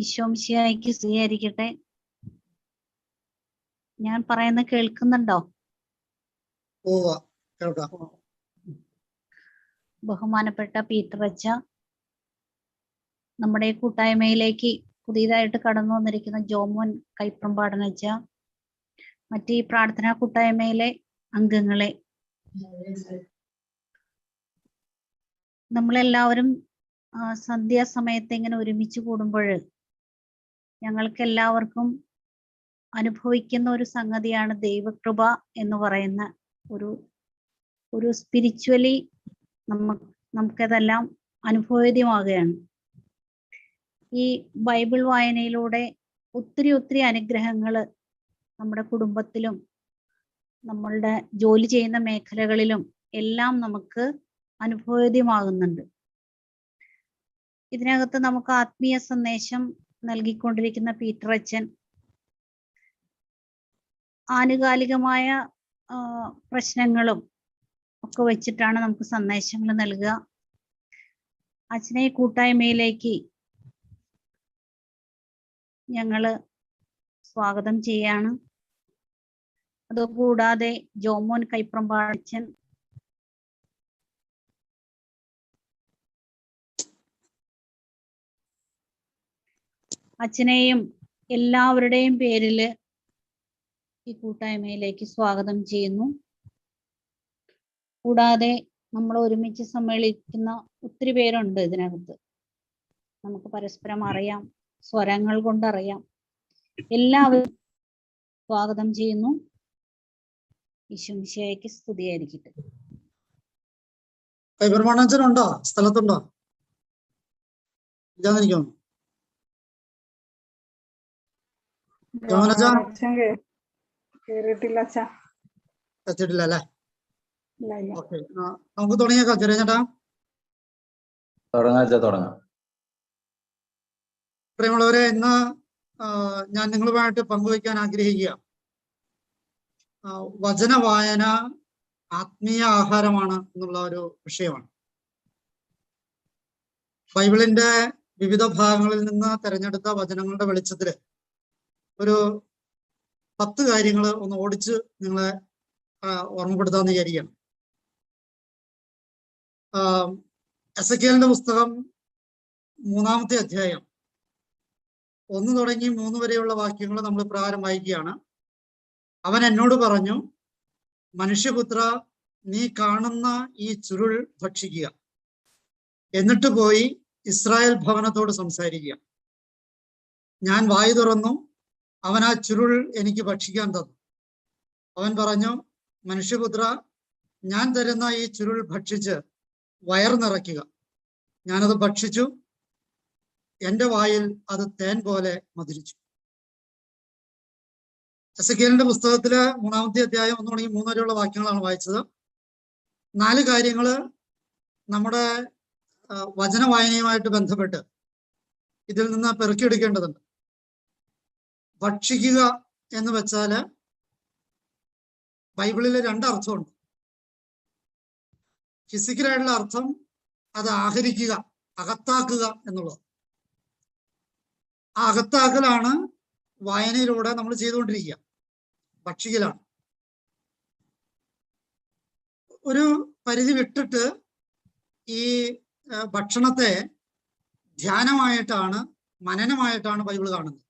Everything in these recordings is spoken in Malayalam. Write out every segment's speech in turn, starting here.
ഈശോമിശിഹായ്ക്ക് സ്തുതിയായിരിക്കട്ടെ. ഞാൻ പറയുന്ന കേൾക്കുന്നുണ്ടോ? ബഹുമാനപ്പെട്ട പീറ്റർ അച്ഛ, നമ്മുടെ കൂട്ടായ്മയിലേക്ക് പുതിയതായിട്ട് കടന്നു വന്നിരിക്കുന്ന ജോമോൻ കൈപ്രമ്പാടൻ അച്ഛ, മറ്റ് ഈ പ്രാർത്ഥനാ കൂട്ടായ്മയിലെ അംഗങ്ങളെ, നമ്മളെല്ലാവരും സന്ധ്യാസമയത്ത് ഇങ്ങനെ ഒരുമിച്ച് കൂടുമ്പോൾ ഞങ്ങൾക്ക് എല്ലാവർക്കും അനുഭവിക്കുന്ന ഒരു സംഗതിയാണ് ദൈവകൃപ എന്ന് പറയുന്ന ഒരു സ്പിരിച്വലി നമുക്കതെല്ലാം അനുഭവേദ്യമാകുകയാണ്. ഈ ബൈബിൾ വായനയിലൂടെ ഒത്തിരി അനുഗ്രഹങ്ങൾ നമ്മുടെ കുടുംബത്തിലും നമ്മളുടെ ജോലി ചെയ്യുന്ന മേഖലകളിലും എല്ലാം നമുക്ക് അനുഭവേദ്യമാകുന്നുണ്ട്. ഇതിനകത്ത് നമുക്ക് ആത്മീയ സന്ദേശം നൽകിക്കൊണ്ടിരിക്കുന്ന പീറ്റർ അച്ഛൻ ആനുകാലികമായ പ്രശ്നങ്ങളും ഒക്കെ വെച്ചിട്ടാണ് നമുക്ക് സന്ദേശങ്ങൾ നൽകുക. അച്ഛനെ കൂട്ടായ്മയിലേക്ക് ഞങ്ങള് സ്വാഗതം ചെയ്യാണ്. അതുകൂടാതെ ജോമോൻ കൈപ്രമ്പാടൻ അച്ഛനെയും എല്ലാവരുടെയും പേരില് ഈ കൂട്ടായ്മയിലേക്ക് സ്വാഗതം ചെയ്യുന്നു. കൂടാതെ നമ്മൾ ഒരുമിച്ച് സമ്മേളിക്കുന്ന ഒത്തിരി പേരുണ്ട് ഇതിനകത്ത്. നമുക്ക് പരസ്പരം അറിയാം, സ്വരങ്ങൾ കൊണ്ടറിയാം. എല്ലാവരും സ്വാഗതം ചെയ്യുന്നു. ഈശോമിശിഹായ്ക്ക് സ്തുതിയായിരിക്കട്ടെ. ഉണ്ടോ? സ്ഥലത്തുണ്ടോ? അല്ലേ? നമുക്ക് തുടങ്ങിയേക്കാം. ചെറിയ ചേട്ടാ തുടങ്ങാം. പ്രിയമുള്ളവരെ, ഇന്ന് ഞാൻ നിങ്ങളുമായിട്ട് പങ്കുവയ്ക്കാൻ ആഗ്രഹിക്കുക വചന വായന ആത്മീയ ആഹാരമാണ് എന്നുള്ള ഒരു വിഷയമാണ്. ബൈബിളിന്റെ വിവിധ ഭാഗങ്ങളിൽ നിന്ന് തെരഞ്ഞെടുത്ത വചനങ്ങളുടെ വെളിച്ചത്തില് ഒരു 10 കാര്യങ്ങൾ ഒന്ന് ഓടിച്ച് നിങ്ങളെ ഓർമ്മപ്പെടുത്താമെന്ന് വിചാരിക്കുകയാണ്. എസെക്കിയേലിന്റെ പുസ്തകം 3-ാമത്തെ അധ്യായം 1 തുടങ്ങി 3 വരെയുള്ള വാക്യങ്ങൾ നമ്മൾ പ്രകാരം വായിക്കുകയാണ്. അവൻ എന്നോട് പറഞ്ഞു, മനുഷ്യപുത്ര, നീ കാണുന്ന ഈ ചുരുൾ ഭക്ഷിക്കുക, എന്നിട്ട് പോയി ഇസ്രായേൽ ഭവനത്തോട് സംസാരിക്കുക. ഞാൻ വായു തുറന്നു, അവൻ ആ ചുരുൾ എനിക്ക് ഭക്ഷിക്കാൻ തന്നു. അവൻ പറഞ്ഞു, മനുഷ്യപുത്ര, ഞാൻ തരുന്ന ഈ ചുരുൾ ഭക്ഷിച്ച് വയർ നിറയ്ക്കുക. ഞാനത് ഭക്ഷിച്ചു, എന്റെ വായിൽ അത് തേൻ പോലെ മധുരിച്ചു. എസെക്കിയേലിന്റെ പുസ്തകത്തില് 3-ാമത്തെ അധ്യായം 1 തുടങ്ങി 3 വരെയുള്ള വാക്യങ്ങളാണ് വായിച്ചത്. 4 കാര്യങ്ങള് നമ്മുടെ വചന വായനയുമായിട്ട് ബന്ധപ്പെട്ട് ഇതിൽ നിന്ന് പെറുക്കിയെടുക്കേണ്ടതുണ്ട്. ഭക്ഷിക്കുക എന്ന് വെച്ചാല് ബൈബിളില് 2 അർത്ഥമുണ്ട്. ഫിസിക്കലായിട്ടുള്ള അർത്ഥം അത് ആഹരിക്കുക, അകത്താക്കുക എന്നുള്ളത്. ആ അകത്താക്കലാണ് വായനയിലൂടെ നമ്മൾ ചെയ്തുകൊണ്ടിരിക്കുക. ഭക്ഷിക്കലാണ്. ഒരു പരിധി വിട്ടിട്ട് ഈ ഭക്ഷണത്തെ ധ്യാനമായിട്ടാണ്, മനനമായിട്ടാണ് ബൈബിൾ കാണുന്നത്.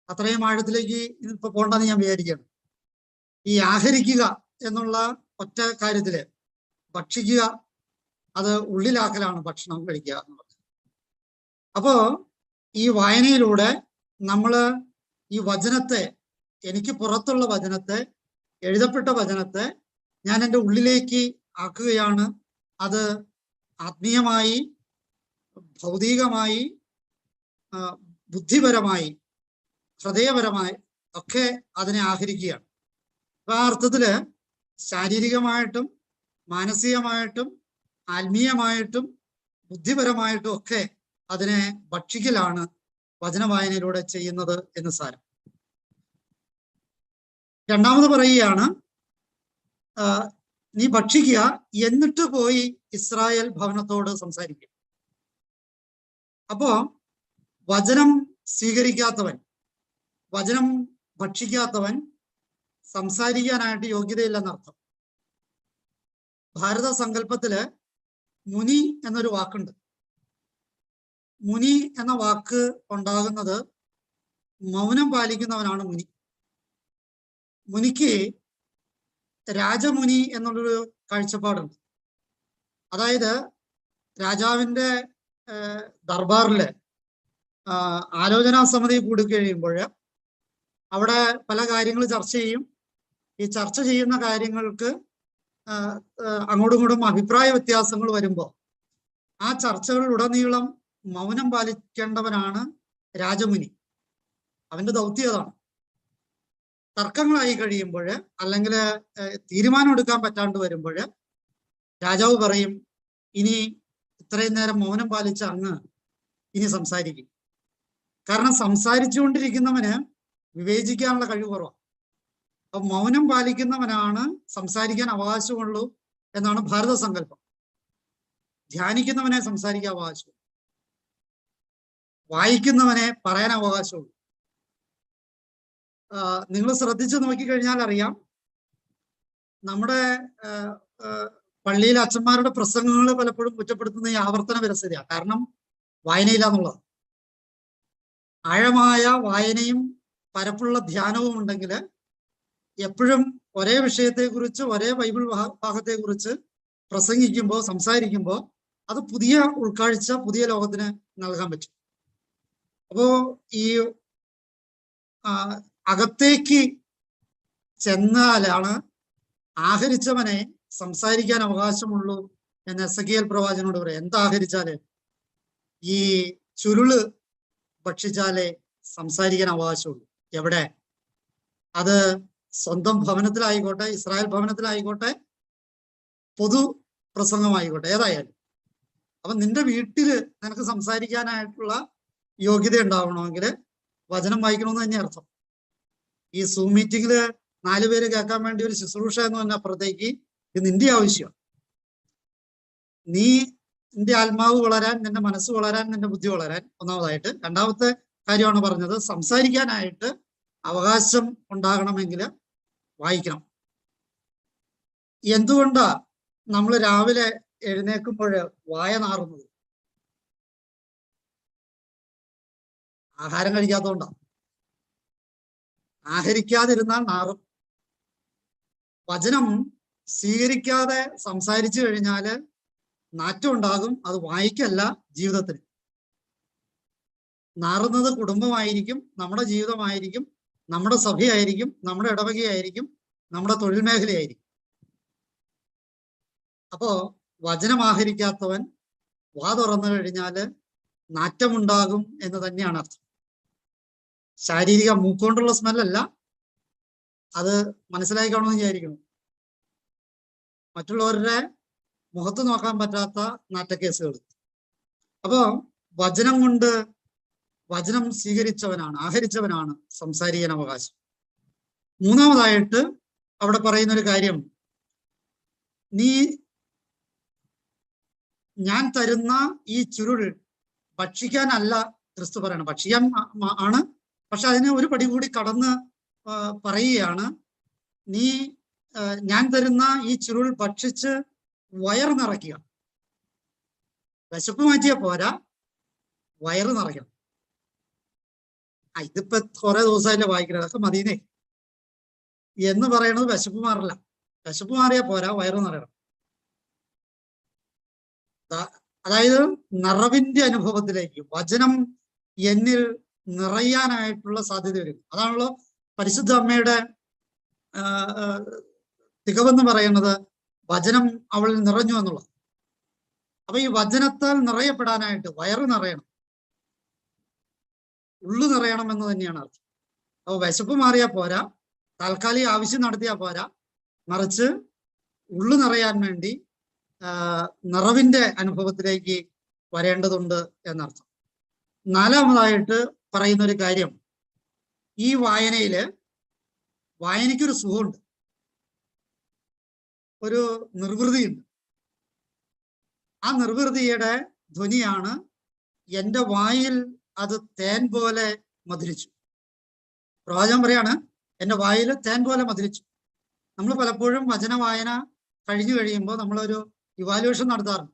അത്രയും ആഴത്തിലേക്ക് ഇപ്പൊ പോകണ്ടെന്ന് ഞാൻ വിചാരിക്കുകയാണ്. ഈ ആഹരിക്കുക എന്നുള്ള ഒറ്റ കാര്യത്തില് ഭക്ഷിക്കുക, അത് ഉള്ളിലാക്കലാണ് ഭക്ഷണം കഴിക്കുക എന്നുള്ളത്. അപ്പോ ഈ വായനയിലൂടെ നമ്മള് ഈ വചനത്തെ, എനിക്ക് പുറത്തുള്ള വചനത്തെ, എഴുതപ്പെട്ട വചനത്തെ ഞാൻ എൻ്റെ ഉള്ളിലേക്ക് ആക്കുകയാണ്. അത് ആത്മീയമായി, ഭൗതികമായി, ബുദ്ധിപരമായി, ഹൃദയപരമായി ഒക്കെ അതിനെ ആഹരിക്കുകയാണ്. ആ അർത്ഥത്തില് ശാരീരികമായിട്ടും മാനസികമായിട്ടും ആത്മീയമായിട്ടും ബുദ്ധിപരമായിട്ടും ഒക്കെ അതിനെ ഭക്ഷിക്കലാണ് വചന വായനയിലൂടെ ചെയ്യുന്നത് എന്ന് സാരം. രണ്ടാമത് പറയുകയാണ്, നീ ഭക്ഷിക്കുക, എന്നിട്ട് പോയി ഇസ്രായേൽ ഭവനത്തോട് സംസാരിക്കുക. അപ്പോ വചനം സ്വീകരിക്കാത്തവൻ, വചനം ഭക്ഷിക്കാത്തവൻ സംസാരിക്കാനായിട്ട് യോഗ്യതയില്ലെന്നർത്ഥം. ഭാരത സങ്കല്പത്തില് മുനി എന്നൊരു വാക്കുണ്ട്. മുനി എന്ന വാക്ക് ഉണ്ടാകുന്നത് മൗനം പാലിക്കുന്നവനാണ് മുനി. മുനിക്ക് രാജമുനി എന്നുള്ളൊരു കാഴ്ചപ്പാടുണ്ട്. അതായത് രാജാവിന്റെ ദർബാറില് ആലോചനാ സമിതി കൂടി കഴിയുമ്പോൾ അവിടെ പല കാര്യങ്ങൾ ചർച്ച ചെയ്യും. ഈ ചർച്ച ചെയ്യുന്ന കാര്യങ്ങൾക്ക് അങ്ങോട്ടും ഇങ്ങോട്ടും അഭിപ്രായ വ്യത്യാസങ്ങൾ വരുമ്പോൾ ആ ചർച്ചകളിലുടനീളം മൗനം പാലിക്കേണ്ടവനാണ് രാജമുനി. അവന്റെ ദൗത്യം അതാണ്. തർക്കങ്ങളായി കഴിയുമ്പോൾ അല്ലെങ്കിൽ തീരുമാനം എടുക്കാൻ പറ്റാണ്ട് വരുമ്പോൾ രാജാവ് പറയും, ഇനി ഇത്രയും നേരം മൗനം പാലിച്ച അങ്ങ് ഇനി സംസാരിക്കും. കാരണം സംസാരിച്ചുകൊണ്ടിരിക്കുന്നവന് വിവേചിക്കാനുള്ള കഴിവ് കുറവാണ്. അപ്പൊ മൗനം പാലിക്കുന്നവനാണ് സംസാരിക്കാൻ അവകാശമുള്ളൂ എന്നാണ് ഭാരത സങ്കല്പം. ധ്യാനിക്കുന്നവനെ സംസാരിക്കാൻ അവകാശമുള്ളൂ, വായിക്കുന്നവനെ പറയാൻ അവകാശമുള്ളൂ. നിങ്ങൾ ശ്രദ്ധിച്ചു നോക്കിക്കഴിഞ്ഞാൽ അറിയാം, നമ്മുടെ പള്ളിയിലെ അച്ഛന്മാരുടെ പ്രസംഗങ്ങൾ പലപ്പോഴും കുറ്റപ്പെടുത്തുന്ന ഈ ആവർത്തന വിരസതയാണ്. കാരണം വായനയില്ല എന്നുള്ളത്. ആഴമായ വായനയും പരപ്പുള്ള ധ്യാനവും ഉണ്ടെങ്കിൽ എപ്പോഴും ഒരേ വിഷയത്തെക്കുറിച്ച്, ഒരേ ബൈബിൾ ഭാഗത്തെക്കുറിച്ച് പ്രസംഗിക്കുമ്പോൾ, സംസാരിക്കുമ്പോൾ അത് പുതിയ ഉൾക്കാഴ്ച പുതിയ ലോകത്തിന് നൽകാൻ പറ്റും. അപ്പോ ഈ അകത്തേക്ക് ചെന്നാലാണ് ആഹരിച്ചവനെ സംസാരിക്കാൻ അവകാശമുള്ളൂ എന്ന് എസെക്കിയേൽ പ്രവാചകനോട് പറയാം. എന്താ ആഹരിച്ചാല്? ഈ ചുരുള് ഭക്ഷിച്ചാലേ സംസാരിക്കാൻ അവകാശമുള്ളൂ. എവിടെ? അത് സ്വന്തം ഭവനത്തിലായിക്കോട്ടെ, ഇസ്രായേൽ ഭവനത്തിലായിക്കോട്ടെ, പൊതു പ്രസംഗമായിക്കോട്ടെ, ഏതായാലും. അപ്പൊ നിന്റെ വീട്ടില് നിനക്ക് സംസാരിക്കാനായിട്ടുള്ള യോഗ്യത ഉണ്ടാവണമെങ്കിൽ വചനം വായിക്കണമെന്ന് തന്നെ അർത്ഥം. ഈ സൂം മീറ്റിങ്ങില് 4 പേര് കേൾക്കാൻ വേണ്ടി ഒരു ശുശ്രൂഷ എന്ന് പറഞ്ഞ അപ്പുറത്തേക്ക് ഇത് നിന്റെ ആവശ്യമാണ്. നിന്റെ ആത്മാവ് വളരാൻ, നിന്റെ മനസ്സ് വളരാൻ, നിന്റെ ബുദ്ധി വളരാൻ ഒന്നാമതായിട്ട്. രണ്ടാമത്തെ കാര്യമാണ് പറഞ്ഞത്, സംസാരിക്കാനായിട്ട് അവകാശം ഉണ്ടാകണമെങ്കിൽ വായിക്കണം. എന്തുകൊണ്ടാ നമ്മൾ രാവിലെ എഴുന്നേൽക്കുമ്പോൾ വായ നാറുന്നത്? ആഹാരം കഴിക്കാത്തതുകൊണ്ടാണ്. ആഹരിക്കാതിരുന്നാൽ നാറും. വചനം സ്വീകരിക്കാതെ സംസാരിച്ചു കഴിഞ്ഞാല് നാറ്റം ഉണ്ടാകും. അത് വായിക്കല്ല, ജീവിതത്തിന്. നാറുന്നത് കുടുംബമായിരിക്കും, നമ്മുടെ ജീവിതമായിരിക്കും, നമ്മുടെ സഭയായിരിക്കും, നമ്മുടെ ഇടവകയായിരിക്കും, നമ്മുടെ തൊഴിൽ മേഖലയായിരിക്കും. അപ്പോ വചനം ആഹരിക്കാത്തവൻ വാ തുറന്നു കഴിഞ്ഞാല് നാറ്റമുണ്ടാകും എന്ന് തന്നെയാണ് അർത്ഥം. ശാരീരിക മൂക്കൊണ്ടുള്ള സ്മെല്ലല്ല, അത് മനസ്സിലാക്കി കാണുമെന്ന് വിചാരിക്കണം. മറ്റുള്ളവരുടെ മുഖത്ത് നോക്കാൻ പറ്റാത്ത നാറ്റക്കേസുകൾ. അപ്പോ വചനം കൊണ്ട്, വചനം സ്വീകരിച്ചവനാണ്, ആഹരിച്ചവനാണ് സംസാരിക്കാൻ അവകാശം. മൂന്നാമതായിട്ട് അവിടെ പറയുന്നൊരു കാര്യം, ഞാൻ തരുന്ന ഈ ചുരുൾ ഭക്ഷിക്കാനല്ല ക്രിസ്തു പറയണം. ഭക്ഷിക്കാൻ ആണ്, പക്ഷെ അതിന് ഒരു പടി കൂടി കടന്ന് പറയുകയാണ്, ഞാൻ തരുന്ന ഈ ചുരുൾ ഭക്ഷിച്ച് വയറ് നിറയ്ക്കുക. വിശപ്പ് മാറ്റിയാൽ പോരാ, വയറ് നിറയ്ക്കണം. ഇതിപ്പോ കുറെ ദിവസമായില്ലേ വായിക്കുന്നത്, അതൊക്കെ മതിയേ എന്ന് പറയണത് വിശപ്പ് മാറില്ല. വിശപ്പ് മാറിയാൽ പോരാ, വയറ് നിറയണം. അതായത് നിറവിന്റെ അനുഭവത്തിലേക്ക് വചനം എന്നിൽ നിറയാനായിട്ടുള്ള സാധ്യത വരും. അതാണല്ലോ പരിശുദ്ധ അമ്മയുടെ തികവെന്ന് പറയുന്നത്, വചനം അവളിൽ നിറഞ്ഞു എന്നുള്ളത്. അപ്പൊ ഈ വചനത്താൽ നിറയപ്പെടാനായിട്ട് വയറ് നിറയണം, ഉള്ളു നിറയണം എന്ന് തന്നെയാണ് അർത്ഥം. അപ്പൊ വിശപ്പ് മാറിയാൽ പോരാ, താൽക്കാലിക ആവശ്യം നടത്തിയാൽ പോരാ, മറിച്ച് ഉള്ളു നിറയാൻ വേണ്ടി നിറവിന്റെ അനുഭവത്തിലേക്ക് വരേണ്ടതുണ്ട് എന്നർത്ഥം. നാലാമതായിട്ട് പറയുന്ന ഒരു കാര്യം, ഈ വായനയ്ക്കൊരു സുഖമുണ്ട്, ഒരു നിർവൃതിയുണ്ട്. ആ നിർവൃതിയുടെ ധ്വനിയാണ് എൻ്റെ വായിൽ അത് തേൻ പോലെ മധുരിച്ചു. പ്രവാചകൻ പറയാണ്, എൻ്റെ വായിൽ തേൻ പോലെ മധുരിച്ചു. നമ്മൾ പലപ്പോഴും വചന വായന കഴിഞ്ഞു കഴിയുമ്പോൾ നമ്മളൊരു ഇവാലുവേഷൻ നടത്താറുണ്ട്.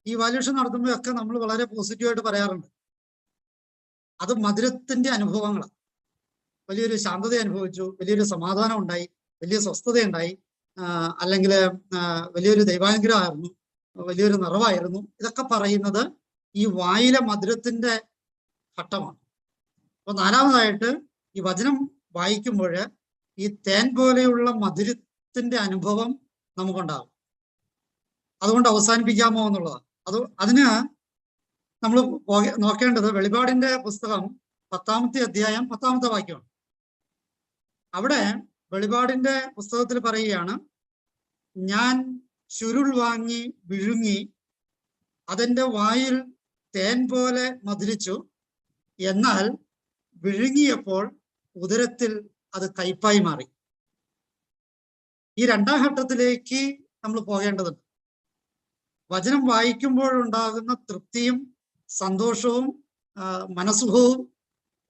ഈ ഇവാലുവേഷൻ നടത്തുമ്പോഴൊക്കെ നമ്മൾ വളരെ പോസിറ്റീവായിട്ട് പറയാറുണ്ട്. അത് മധുരത്തിന്റെ അനുഭവങ്ങളാണ്. വലിയൊരു ശാന്തത അനുഭവിച്ചു, വലിയൊരു സമാധാനം ഉണ്ടായി, വലിയ സ്വസ്ഥതയുണ്ടായി, അല്ലെങ്കിൽ വലിയൊരു ദൈവാനുഗ്രഹമായിരുന്നു, വലിയൊരു നിറവായിരുന്നു. ഇതൊക്കെ പറയുന്നത് ഈ വായിലെ മധുരത്തിന്റെ ഘട്ടമാണ്. അപ്പൊ നാലാമതായിട്ട് ഈ വചനം വായിക്കുമ്പോൾ ഈ തേൻ പോലെയുള്ള മധുരത്തിന്റെ അനുഭവം നമുക്കുണ്ടാകും. അതുകൊണ്ട് അവസാനിപ്പിക്കാമോ എന്നുള്ളതാണ്. അതിന് നമ്മൾ നോക്കേണ്ടത് വെളിപാടിന്റെ പുസ്തകം 10-ാമത്തെ അധ്യായം 10-ാമത്തെ വാക്യമാണ്. അവിടെ വെളിപാടിന്റെ പുസ്തകത്തിൽ പറയുകയാണ്, ഞാൻ ചുരുൾ വാങ്ങി വിഴുങ്ങി അതെന്റെ വായിൽ തേൻ പോലെ മധുരിച്ചു, എന്നാൽ വിഴുങ്ങിയപ്പോൾ ഉദരത്തിൽ അത് കയ്പായി മാറി. ഈ രണ്ടാം ഘട്ടത്തിലേക്ക് നമ്മൾ പോകേണ്ടതുണ്ട്. വചനം വായിക്കുമ്പോഴുണ്ടാകുന്ന തൃപ്തിയും സന്തോഷവും മനസുഖവും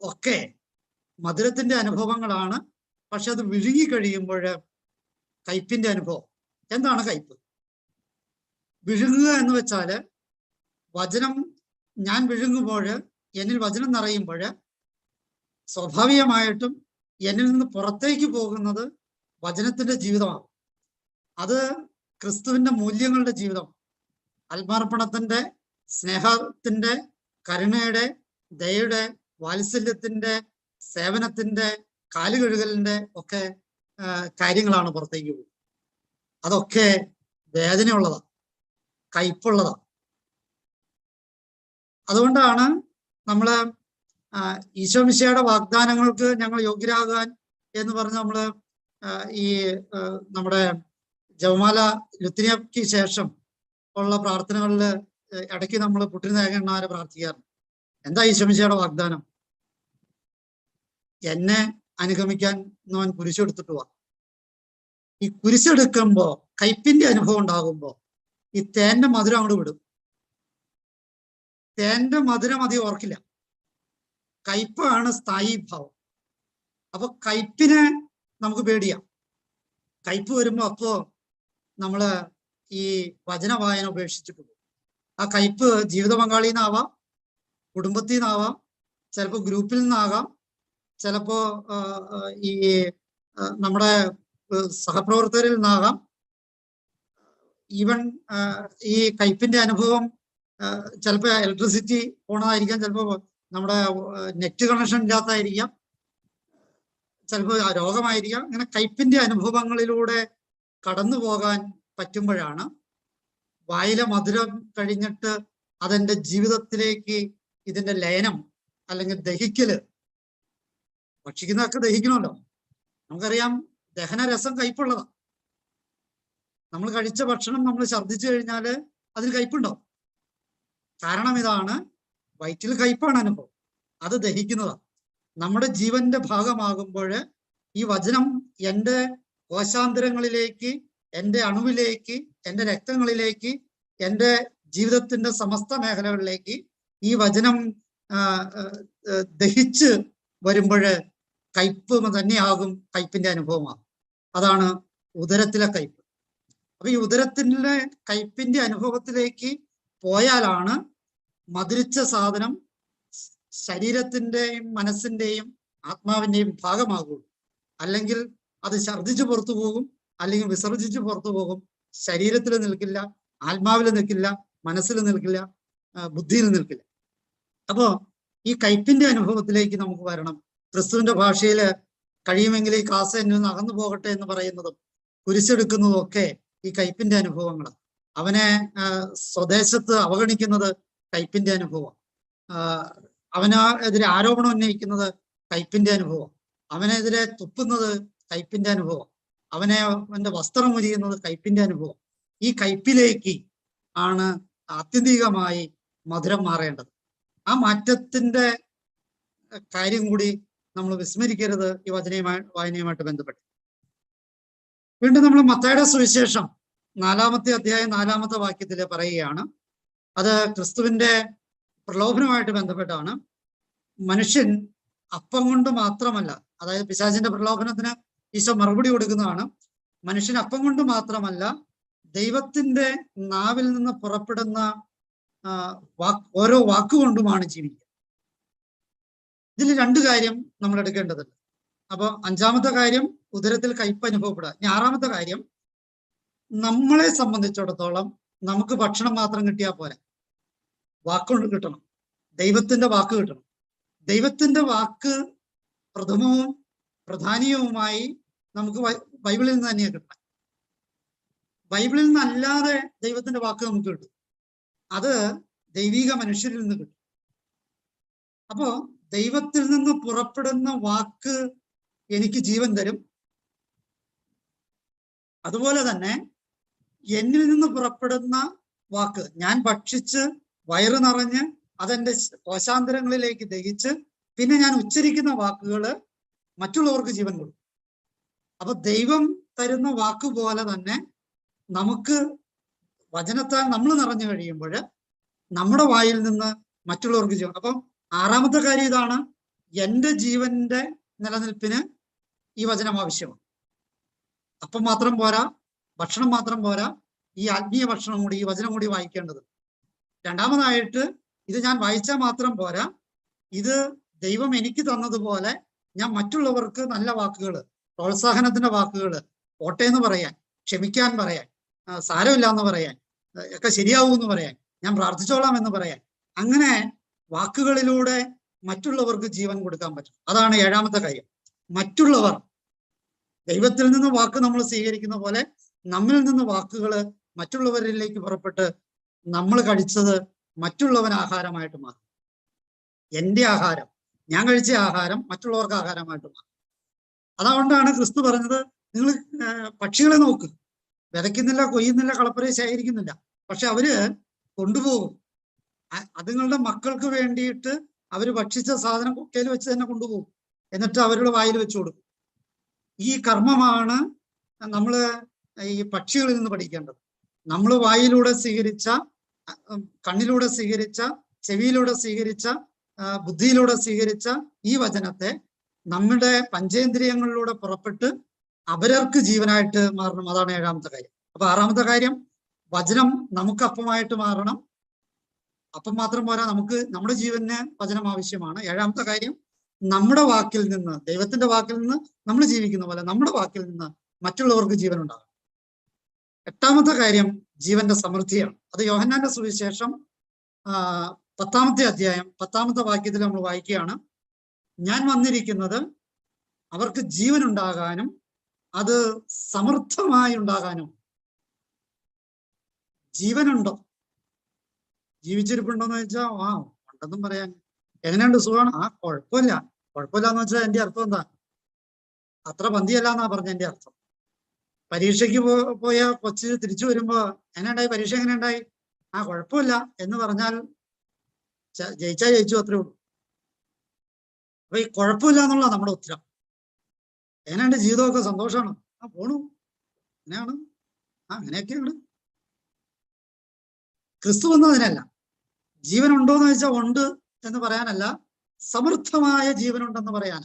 ഒക്കെ മധുരത്തിന്റെ അനുഭവങ്ങളാണ്. പക്ഷെ അത് വിഴുങ്ങി കഴിയുമ്പോൾ കയ്പിന്റെ അനുഭവം. എന്താണ് കയ്പ്? വിഴുങ്ങുക എന്ന് വെച്ചാൽ വചനം ഞാൻ വിഴുങ്ങുമ്പോൾ, എന്നിൽ വചനം നിറയുമ്പോൾ സ്വാഭാവികമായിട്ടും എന്നിൽ നിന്ന് പുറത്തേക്ക് പോകുന്നത് വചനത്തിന്റെ ജീവിതമാണ്. അത് ക്രിസ്തുവിന്റെ മൂല്യങ്ങളുടെ ജീവിതം, ആത്മാർപ്പണത്തിന്റെ, സ്നേഹത്തിന്റെ, കരുണയുടെ, ദയയുടെ, വാത്സല്യത്തിന്റെ, സേവനത്തിന്റെ, കാലുകഴുകലിന്റെ ഒക്കെ കാര്യങ്ങളാണ് പുറത്തേക്ക് പോകുന്നത്. അതൊക്കെ വേദനയുള്ളതാണ്, കയ്പുള്ളതാണ്. അതുകൊണ്ടാണ് നമ്മള് ഈശോ മിശിഹായുടെ വാഗ്ദാനങ്ങൾക്ക് ഞങ്ങൾ യോഗ്യരാകാൻ എന്ന് പറഞ്ഞ് നമ്മള് ഈ നമ്മുടെ ജപമാല ലുത്തിനിയയ്ക്ക് ശേഷം ഉള്ള പ്രാർത്ഥനകളിൽ ഇടയ്ക്ക് നമ്മൾ പുട്ടിനേകന്മാരെ പ്രാർത്ഥിക്കാറുണ്ട്. എന്താ ഈശോ മിശിഹായുടെ വാഗ്ദാനം? എന്നെ അനുഗമിക്കാൻ അവൻ കുരിശെടുത്തിട്ട് പോവാ. ഈ കുരിശെടുക്കുമ്പോ കയ്പിന്റെ അനുഭവം ഉണ്ടാകുമ്പോ ഈ തേന്റെ മധുരം അങ്ങോട്ട് വിടും. തേന്റെ മധുരം അധികം ഓർക്കില്ല, കയ്പാണ് സ്ഥായി ഭാവം. അപ്പൊ കയ്പിനെ നമുക്ക് പേടിയാം. കയ്പ് വരുമ്പോ അപ്പോ നമ്മള് ഈ വചന വായന ഉപേക്ഷിച്ചിട്ട് പോകും. ആ കയ്പ് ജീവിത പങ്കാളിയിൽ നിന്നാവാം, കുടുംബത്തിൽ നിന്നാവാം, ചിലപ്പോ ഗ്രൂപ്പിൽ നിന്നാകാം, ചിലപ്പോ ഈ നമ്മുടെ സഹപ്രവർത്തകരിൽ നിന്നാകാം. ഈവൻ ഈ കയ്പിന്റെ അനുഭവം ചിലപ്പോ ഇലക്ട്രിസിറ്റി പോണതായിരിക്കാം, ചിലപ്പോ നമ്മുടെ നെറ്റ് കണക്ഷൻ ഇല്ലാത്തതായിരിക്കാം, ചിലപ്പോ രോഗമായിരിക്കാം. ഇങ്ങനെ കയ്പിന്റെ അനുഭവങ്ങളിലൂടെ കടന്നു പോകാൻ പറ്റുമ്പോഴാണ് വായിലെ മധുരം കഴിഞ്ഞിട്ട് അതെന്റെ ജീവിതത്തിലേക്ക് ഇതിന്റെ ലയനം അല്ലെങ്കിൽ ദഹിക്കല്. ഭക്ഷിക്കുന്നതൊക്കെ ദഹിക്കണമല്ലോ. നമുക്കറിയാം, ദഹനരസം കയ്പുള്ളതാണ്. നമ്മൾ കഴിച്ച ഭക്ഷണം നമ്മൾ ഛർദ്ദിച്ചു കഴിഞ്ഞാൽ അതിൽ കയ്പുണ്ടാവും. കാരണം ഇതാണ്, വയറ്റിൽ കയ്പാണ് അനുഭവം, അത് ദഹിക്കുന്നതാണ്. നമ്മുടെ ജീവന്റെ ഭാഗമാകുമ്പോൾ ഈ വചനം എൻ്റെ കോശാന്തരങ്ങളിലേക്ക്, എൻ്റെ അണുവിലേക്ക്, എൻ്റെ രക്തങ്ങളിലേക്ക്, എൻ്റെ ജീവിതത്തിന്റെ സമസ്ത മേഖലകളിലേക്ക് ഈ വചനം ദഹിച്ച് വരുമ്പോൾ കയ്പ് തന്നെയാകും കയ്പിന്റെ അനുഭവമാണ്. അതാണ് ഉദരത്തിലെ കയ്പ്. അപ്പൊ ഈ ഉദരത്തിലെ കയ്പിന്റെ അനുഭവത്തിലേക്ക് പോയാലാണ് മധുരിച്ച സാധനം ശരീരത്തിന്റെയും മനസ്സിന്റെയും ആത്മാവിന്റെയും ഭാഗമാകുള്ളൂ. അല്ലെങ്കിൽ അത് ഛർദ്ദിച്ച് പുറത്തു പോകും, അല്ലെങ്കിൽ വിസർജിച്ച് പുറത്തു പോകും. ശരീരത്തിൽ നിൽക്കില്ല, ആത്മാവിൽ നിൽക്കില്ല, മനസ്സിൽ നിൽക്കില്ല, ബുദ്ധിയിൽ നിൽക്കില്ല. അപ്പോ ഈ കയ്പിന്റെ അനുഭവത്തിലേക്ക് നമുക്ക് വരണം. ക്രിസ്തുവിന്റെ ഭാഷയിൽ കഴിയുമെങ്കിൽ ഈ കാസ എന്നിൽ നിന്ന് അകന്നു പോകട്ടെ എന്ന് പറയുന്നതും കുരിശെടുക്കുന്നതും ഒക്കെ ഈ കയ്പിന്റെ അനുഭവങ്ങളാണ്. അവനെ സ്വദേശത്ത് അവഗണിക്കുന്നത് കയ്പിന്റെ അനുഭവം, അവനെതിരെ ആരോപണം ഉന്നയിക്കുന്നത് കയ്പിന്റെ അനുഭവം, അവനെതിരെ തുപ്പുന്നത് കയ്പിന്റെ അനുഭവം, അവന്റെ വസ്ത്രം ഉരിയുന്നത് കയ്പിന്റെ അനുഭവം. ഈ കയ്പിലേക്ക് ആണ് ആത്യന്തികമായി മധുരം മാറേണ്ടത്. ആ മാറ്റത്തിന്റെ കാര്യം കൂടി നമ്മൾ വിസ്മരിക്കരുത് ഈ വായനയുമായിട്ട് ബന്ധപ്പെട്ട്. വീണ്ടും നമ്മൾ മത്തായിയുടെ സുവിശേഷം 4-ാമത്തെ അധ്യായം 4-ാമത്തെ വാക്യത്തിൽ പറയുകയാണ്. അത് ക്രിസ്തുവിന്റെ പ്രലോഭനമായിട്ട് ബന്ധപ്പെട്ടാണ്. മനുഷ്യൻ അപ്പം കൊണ്ട് മാത്രമല്ല, അതായത് പിശാചിന്റെ പ്രലോഭനത്തിന് ഈശോ മറുപടി കൊടുക്കുന്നതാണ്. മനുഷ്യൻ അപ്പം കൊണ്ട് മാത്രമല്ല, ദൈവത്തിന്റെ നാവിൽ നിന്ന് പുറപ്പെടുന്ന ഓരോ വാക്കുകൊണ്ടുമാണ് ജീവിക്കുക. ഇതിൽ രണ്ട് കാര്യം നമ്മൾ എടുക്കേണ്ടതുണ്ട്. അപ്പൊ അഞ്ചാമത്തെ കാര്യം ഉദരത്തിൽ കയ്പ് അനുഭവപ്പെടുക. ഇനി ആറാമത്തെ കാര്യം, നമ്മളെ സംബന്ധിച്ചിടത്തോളം നമുക്ക് ഭക്ഷണം മാത്രം കിട്ടിയാൽ പോരാ, വാക്കുകൊണ്ട് കിട്ടണം, ദൈവത്തിന്റെ വാക്ക് കിട്ടണം. ദൈവത്തിന്റെ വാക്ക് പ്രഥമവും പ്രധാനീയവുമായി നമുക്ക് ബൈബിളിൽ നിന്ന് തന്നെയാണ് കിട്ടണം. ബൈബിളിൽ നിന്നല്ലാതെ ദൈവത്തിന്റെ വാക്ക് നമുക്ക് കിട്ടും, അത് ദൈവിക മനുഷ്യരിൽ നിന്ന് കിട്ടും. അപ്പോ ദൈവത്തിൽ നിന്ന് പുറപ്പെടുന്ന വാക്ക് എനിക്ക് ജീവൻ തരും. അതുപോലെ തന്നെ എന്നിൽ നിന്ന് പുറപ്പെടുന്ന വാക്ക് ഞാൻ ഭക്ഷിച്ച് വയറ് നിറഞ്ഞ് അതെന്റെ കോശാന്തരങ്ങളിലേക്ക് ദഹിച്ച് പിന്നെ ഞാൻ ഉച്ചരിക്കുന്ന വാക്കുകള് മറ്റുള്ളവർക്ക് ജീവൻ കൊടുക്കും. അപ്പൊ ദൈവം തരുന്ന വാക്ക് പോലെ തന്നെ നമുക്ക് വചനത്താൽ നമ്മൾ നിറഞ്ഞു കഴിയുമ്പോൾ നമ്മുടെ വായിൽ നിന്ന് മറ്റുള്ളവർക്ക് ജീവൻ. അപ്പം ആറാമത്തെ കാര്യം ഇതാണ്, എൻ്റെ ജീവന്റെ നിലനിൽപ്പിന് ഈ വചനം ആവശ്യമാണ്. അപ്പം മാത്രം പോരാ, ഭക്ഷണം മാത്രം പോരാ, ഈ ആത്മീയ ഭക്ഷണം കൂടി, ഈ വചനം കൂടി വായിക്കേണ്ടത്. രണ്ടാമതായിട്ട് ഇത് ഞാൻ വായിച്ചാൽ മാത്രം പോരാ, ഇത് ദൈവം എനിക്ക് തന്നതുപോലെ ഞാൻ മറ്റുള്ളവർക്ക് നല്ല വാക്കുകൾ, പ്രോത്സാഹനത്തിന്റെ വാക്കുകൾ, ഓട്ടേന്ന് പറയാൻ, ക്ഷമിക്കാൻ പറയാൻ, സാരമില്ല എന്ന് പറയാൻ, ഒക്കെ ശരിയാവൂ എന്ന് പറയാൻ, ഞാൻ പ്രാർത്ഥിച്ചോളാം എന്ന് പറയാൻ, അങ്ങനെ വാക്കുകളിലൂടെ മറ്റുള്ളവർക്ക് ജീവൻ കൊടുക്കാൻ പറ്റും. അതാണ് ഏഴാമത്തെ കാര്യം. മറ്റുള്ളവർ ദൈവത്തിൽ നിന്ന് വാക്ക് നമ്മൾ സ്വീകരിക്കുന്ന പോലെ നമ്മിൽ നിന്ന് വാക്കുകൾ മറ്റുള്ളവരിലേക്ക് പുറപ്പെട്ട് നമ്മൾ കഴിച്ചത് മറ്റുള്ളവന് ആഹാരമായിട്ട് മാറും. എൻ്റെ ആഹാരം, ഞാൻ കഴിച്ച ആഹാരം മറ്റുള്ളവർക്ക് ആഹാരമായിട്ട് മാറും. അതുകൊണ്ടാണ് ക്രിസ്തു പറഞ്ഞത്, നിങ്ങൾ പക്ഷികളെ നോക്ക്, വിതയ്ക്കുന്നില്ല, കൊയ്യുന്നില്ല, കളപ്പുരയെ ശേഖരിക്കുന്നില്ല, പക്ഷെ അവര് കൊണ്ടുപോകും. അതുങ്ങളുടെ മക്കൾക്ക് വേണ്ടിയിട്ട് അവര് ഭക്ഷിച്ച സാധനം കൊക്കയിൽ വെച്ച് തന്നെ കൊണ്ടുപോകും, എന്നിട്ട് അവരുടെ വായിൽ വെച്ചു കൊടുക്കും. ഈ കർമ്മമാണ് നമ്മൾ ഈ പക്ഷികളിൽ നിന്ന് പഠിക്കേണ്ടത്. നമ്മൾ വായിലൂടെ സ്വീകരിച്ച, കണ്ണിലൂടെ സ്വീകരിച്ച, ചെവിയിലൂടെ സ്വീകരിച്ച, ബുദ്ധിയിലൂടെ സ്വീകരിച്ച ഈ വചനത്തെ നമ്മുടെ പഞ്ചേന്ദ്രിയങ്ങളിലൂടെ പുറപ്പെട്ട് അവരർക്ക് ജീവനായിട്ട് മാറണം. അതാണ് ഏഴാമത്തെ കാര്യം. അപ്പൊ ആറാമത്തെ കാര്യം, വചനം നമുക്ക് അപ്പമായിട്ട് മാറണം. അപ്പം മാത്രം പോരാ, നമുക്ക് നമ്മുടെ ജീവന് വചനം ആവശ്യമാണ്. ഏഴാമത്തെ കാര്യം, നമ്മുടെ വാക്കിൽ നിന്ന്, ദൈവത്തിന്റെ വാക്കിൽ നിന്ന് നമ്മൾ ജീവിക്കുന്ന പോലെ നമ്മുടെ വാക്കിൽ നിന്ന് മറ്റുള്ളവർക്ക് ജീവൻ ഉണ്ടാകും. എട്ടാമത്തെ കാര്യം ജീവന്റെ സമൃദ്ധിയാണ്. അത് യോഹന്നാന്റെ സുവിശേഷം 10-ാമത്തെ അധ്യായം 10-ാമത്തെ വാക്യത്തിൽ നമ്മൾ വായിക്കുകയാണ്, ഞാൻ വന്നിരിക്കുന്നത് അവർക്ക് ജീവൻ ഉണ്ടാകാനും അത് സമൃദ്ധമായി ഉണ്ടാകാനും. ജീവനുണ്ടോ, ജീവിച്ചിരിപ്പുണ്ടോന്ന് ചോദിച്ചാൽ ഉണ്ടെന്നും പറയാൻ. എങ്ങനെയുണ്ട്, സുഖമാണ്? കുഴപ്പമില്ല. കുഴപ്പമില്ല എന്ന് വെച്ചാൽ എന്റെ അർത്ഥം എന്താ? അത്ര പന്തിയല്ല എന്നാ പറഞ്ഞ എന്റെ അർത്ഥം. പരീക്ഷയ്ക്ക് പോയ കൊച്ച് തിരിച്ചു വരുമ്പോ എങ്ങനെയുണ്ടായി, പരീക്ഷ എങ്ങനെയുണ്ടായി? കുഴപ്പമില്ല എന്ന് പറഞ്ഞാൽ ജയിച്ചാ ജയിച്ചു, അത്രേ ഉള്ളൂ. അപ്പൊ ഈ കുഴപ്പമില്ല എന്നുള്ള നമ്മുടെ ഉത്തരം. എങ്ങനെയുണ്ട് ജീവിതമൊക്കെ? സന്തോഷമാണ്, പോണു, അങ്ങനെയാണ്, അങ്ങനെയൊക്കെയാണ്. ക്രിസ്തു വന്നതിനല്ല, ജീവൻ ഉണ്ടോ എന്ന് ചോദിച്ചാൽ ഉണ്ട് എന്ന് പറയാനല്ല, സമൃദ്ധമായ ജീവനുണ്ടെന്ന് പറയാൻ.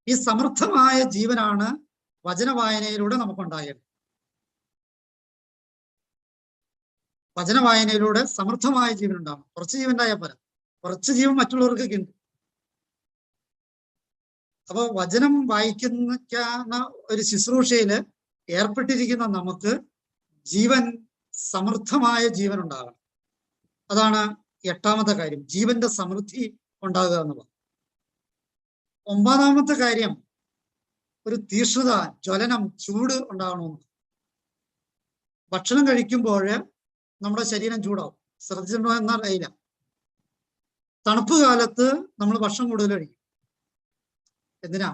ഈ സമൃദ്ധമായ ജീവനാണ് വചനവായനയിലൂടെ നമുക്കുണ്ടായത്. വചനവായനയിലൂടെ സമൃദ്ധമായ ജീവൻ ഉണ്ടാകും. കുറച്ച് ജീവൻ ഉണ്ടായാൽ പോരാ, കുറച്ച് ജീവൻ മറ്റുള്ളവർക്കൊക്കെ ഉണ്ട്. അപ്പൊ വചനം വായിക്കുന്ന ഒരു ശുശ്രൂഷയില് ഏർപ്പെട്ടിരിക്കുന്ന നമുക്ക് ജീവൻ, സമൃദ്ധമായ ജീവൻ ഉണ്ടാകണം. അതാണ് എട്ടാമത്തെ കാര്യം, ജീവന്റെ സമൃദ്ധി ഉണ്ടാകുക എന്നുള്ളത്. 9-ാമത്തെ കാര്യം, ഒരു തീഷ്ണത, ജ്വലനം, ചൂട് ഉണ്ടാകണമെന്ന്. ഭക്ഷണം കഴിക്കുമ്പോൾ നമ്മുടെ ശരീരം ചൂടാവും. ശ്രദ്ധിച്ചിട്ടുണ്ടോ എന്നറിയില്ല. തണുപ്പ് കാലത്ത് നമ്മൾ ഭക്ഷണം കൂടുതൽ കഴിക്കും. എന്തിനാ?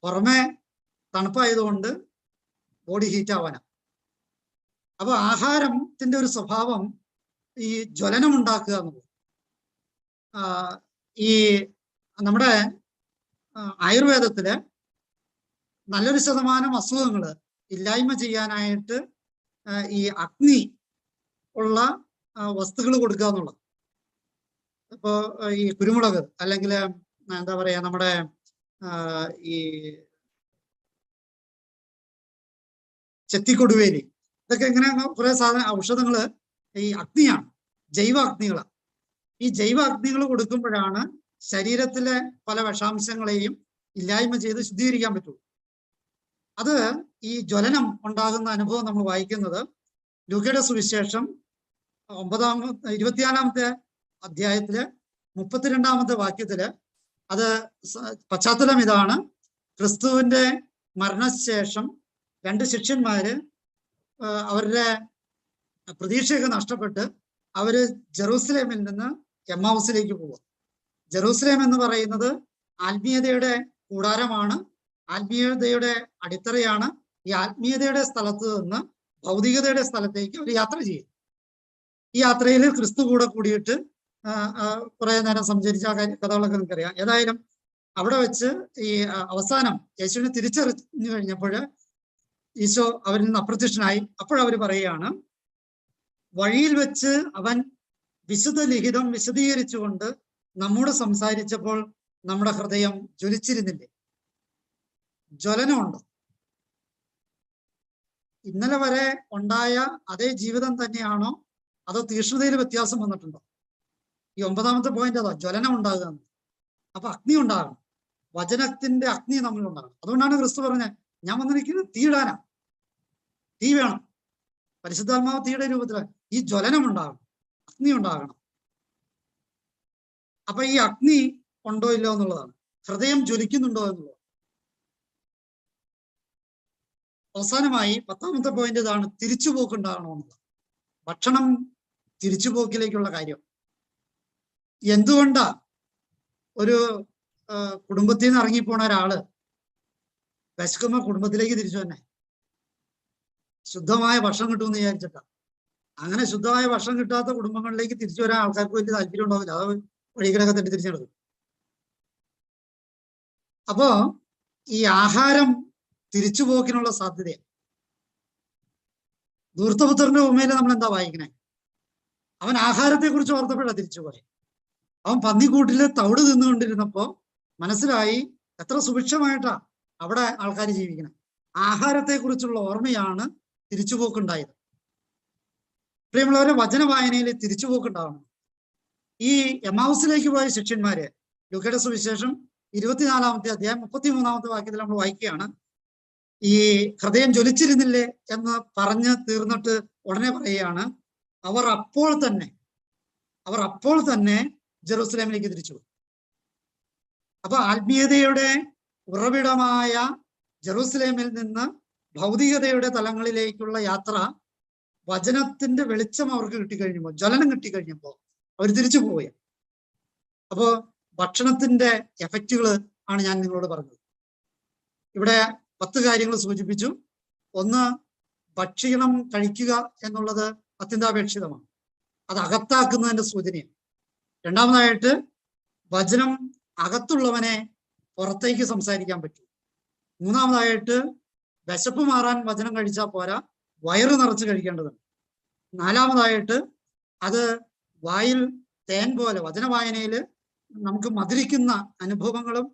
പുറമെ തണുപ്പായതുകൊണ്ട് ബോഡി ഹീറ്റ് ആവാനാ. അപ്പൊ ആഹാരത്തിന്റെ ഒരു സ്വഭാവം ഈ ജ്വലനം ഉണ്ടാക്കുക എന്നുള്ളത്. ഈ നമ്മുടെ ആയുർവേദത്തില് നല്ലൊരു ശതമാനം അസുഖങ്ങൾ ഇല്ലായ്മ ചെയ്യാനായിട്ട് ഈ അഗ്നി ഉള്ള വസ്തുക്കൾ കൊടുക്കുക എന്നുള്ളത്. ഇപ്പോ ഈ കുരുമുളക് അല്ലെങ്കിൽ എന്താ പറയാ നമ്മുടെ ഈ ചെത്തിക്കൊടുവേലി, ഇതൊക്കെ ഇങ്ങനെ കുറെ ഔഷധങ്ങള് ഈ അഗ്നിയാണ്, ജൈവ അഗ്നികളാണ്. ഈ ജൈവ അഗ്നികൾ കൊടുക്കുമ്പോഴാണ് ശരീരത്തിലെ പല വിഷാംശങ്ങളെയും ഇല്ലായ്മ ചെയ്ത് ശുദ്ധീകരിക്കാൻ പറ്റുള്ളൂ. അത് ഈ ജ്വലനം ഉണ്ടാകുന്ന അനുഭവം നമ്മൾ വായിക്കുന്നത് ലൂക്കയുടെ സുവിശേഷം 24-ാമത്തെ അധ്യായത്തില് 32-ാമത്തെ വാക്യത്തില്. അത് പശ്ചാത്തലം ഇതാണ്: ക്രിസ്തുവിന്റെ മരണശേഷം 2 ശിഷ്യന്മാര് അവരുടെ പ്രതീക്ഷയൊക്കെ നഷ്ടപ്പെട്ട് അവര് ജെറൂസലേമിൽ നിന്ന് എമ്മാവുസിലേക്ക് പോവുക. ജെറൂസലേം എന്ന് പറയുന്നത് ആത്മീയതയുടെ കൂടാരമാണ്, ആത്മീയതയുടെ അടിത്തറയാണ്. ഈ ആത്മീയതയുടെ സ്ഥലത്ത് നിന്ന് ഭൗതികതയുടെ സ്ഥലത്തേക്ക് അവർ യാത്ര ചെയ്യും. ഈ യാത്രയിൽ ക്രിസ്തു കൂടെ കൂടിയിട്ട് കുറെ നേരം സഞ്ചരിച്ച കഥകളൊക്കെ നിങ്ങൾക്കറിയാം. ഏതായാലും അവിടെ വെച്ച് ഈ അവസാനം യേശുവിനെ തിരിച്ചറിഞ്ഞു കഴിഞ്ഞപ്പോൾ ഈശോ അവരിൽ നിന്ന് അപ്രത്യക്ഷനായി. അപ്പോഴവർ പറയുകയാണ്, വഴിയിൽ വെച്ച് അവൻ വിശുദ്ധ ലിഖിതം വിശദീകരിച്ചുകൊണ്ട് നമ്മോട് സംസാരിച്ചപ്പോൾ നമ്മുടെ ഹൃദയം ജ്വലിച്ചിരുന്നില്ലേ? ജ്വലനമുണ്ടോ? ഇന്നലെ വരെ ഉണ്ടായ അതേ ജീവിതം തന്നെയാണോ, അതോ തീക്ഷ്ണതയിൽ വ്യത്യാസം വന്നിട്ടുണ്ടോ? ഈ 9-ാമത്തെ പോയിന്റ് അതാ, ജ്വലനം ഉണ്ടാകുക. അപ്പൊ അഗ്നി ഉണ്ടാകണം, വചനത്തിന്റെ അഗ്നി നമ്മളുണ്ടാകണം. അതുകൊണ്ടാണ് ക്രിസ്തു പറഞ്ഞത്, ഞാൻ വന്നിരിക്കുന്നത് തീയിടാനാ, തീ വേണം. പരിശുദ്ധാത്മാവ് തീയുടെ രൂപത്തിലാണ്. ഈ ജ്വലനം ഉണ്ടാകണം, അഗ്നി ഉണ്ടാകണം. അപ്പൊ ഈ അഗ്നി ഉണ്ടോ ഇല്ലോ എന്നുള്ളതാണ്. ഹൃദയം ജ്വലിക്കുന്നുണ്ടോ എന്നുള്ളത്. അവസാനമായി 10-ാമത്തെ പോയിന്റ് ഇതാണ്, തിരിച്ചുപോക്കുണ്ടാകണോ എന്നുള്ളത്. ഭക്ഷണം തിരിച്ചുപോക്കിലേക്കുള്ള കാര്യം. എന്തുകൊണ്ടാ ഒരു കുടുംബത്തിൽ നിന്ന് ഇറങ്ങിപ്പോണ ഒരാള് വിശക്കുമ്പോ കുടുംബത്തിലേക്ക് തിരിച്ചു തന്നെ? ശുദ്ധമായ ഭക്ഷണം കിട്ടുമെന്ന് വിചാരിച്ചിട്ടാ. അങ്ങനെ ശുദ്ധമായ ഭക്ഷണം കിട്ടാത്ത കുടുംബങ്ങളിലേക്ക് തിരിച്ചു വരാൻ ആൾക്കാർക്ക് വലിയ താല്പര്യം ഉണ്ടാവില്ല. അത് വഴികളൊക്കെ തട്ടി തിരിച്ചു നടക്കും. അപ്പോ ഈ ആഹാരം തിരിച്ചുപോക്കിനുള്ള സാധ്യതയാണ്. ധൂർത്തപുത്രന്റെ ഉമ്മയില് നമ്മൾ എന്താ വായിക്കണേ? അവൻ ആഹാരത്തെ കുറിച്ച് ഓർത്തപ്പോഴാണ് തിരിച്ചുപോയി. അവൻ പന്നിക്കൂട്ടില് തവിട് തിന്നുകൊണ്ടിരുന്നപ്പോ മനസ്സിലായി എത്ര സുഭിക്ഷമായിട്ടാ അവിടെ ആൾക്കാർ ജീവിക്കണം. ആഹാരത്തെ കുറിച്ചുള്ള ഓർമ്മയാണ് തിരിച്ചുപോക്കുണ്ടായത്. പ്രിയമുള്ളവരെ, വചന വായനയിൽ തിരിച്ചുപോക്കുണ്ടാവണം. ഈ എമ്മാവുസിലേക്ക് പോയ ശിഷ്യന്മാര് ലൂക്കയുടെ സുവിശേഷം 24-ാമത്തെ അധ്യായം 33-ാമത്തെ വാക്യത്തിൽ നമ്മൾ വായിക്കുകയാണ്, ഈ ഹൃദയം ജ്വലിച്ചിരുന്നില്ലേ എന്ന് പറഞ്ഞ് തീർന്നിട്ട് ഉടനെ പറയുകയാണ്, അവർ അപ്പോൾ തന്നെ ജെറൂസലേമിലേക്ക് തിരിച്ചു. അപ്പൊ ആത്മീയതയുടെ ഉറവിടമായ ജെറൂസലേമിൽ നിന്ന് ഭൗതികതയുടെ തലങ്ങളിലേക്കുള്ള യാത്ര, വചനത്തിന്റെ വെളിച്ചം അവർക്ക് കിട്ടിക്കഴിഞ്ഞപ്പോ, ജ്വലനം കിട്ടിക്കഴിഞ്ഞപ്പോ അവർ തിരിച്ചു പോവുക. അപ്പോ ഭക്ഷണത്തിന്റെ എഫക്റ്റുകൾ ആണ് ഞാൻ നിങ്ങളോട് പറഞ്ഞത്. ഇവിടെ 10 കാര്യങ്ങൾ സൂചിപ്പിച്ചു. ഒന്ന്, ഭക്ഷണം കഴിക്കുക എന്നുള്ളത് അത്യന്താപേക്ഷിതമാണ്. അത് അകത്താക്കുന്നതിന്റെ സൂചനയാണ്. രണ്ടാമതായിട്ട്, വചനം അകത്തുള്ളവനെ പുറത്തേക്ക് സംസാരിക്കാൻ പറ്റും. മൂന്നാമതായിട്ട്, വിശപ്പ് മാറാൻ വചനം കഴിച്ചാൽ പോരാ, വയറ് നിറച്ച് കഴിക്കേണ്ടതുണ്ട്. നാലാമതായിട്ട്, അത് വായിൽ തേൻ പോലെ, വചന വായനയിൽ നമുക്ക് മധുരിക്കുന്ന അനുഭവങ്ങളും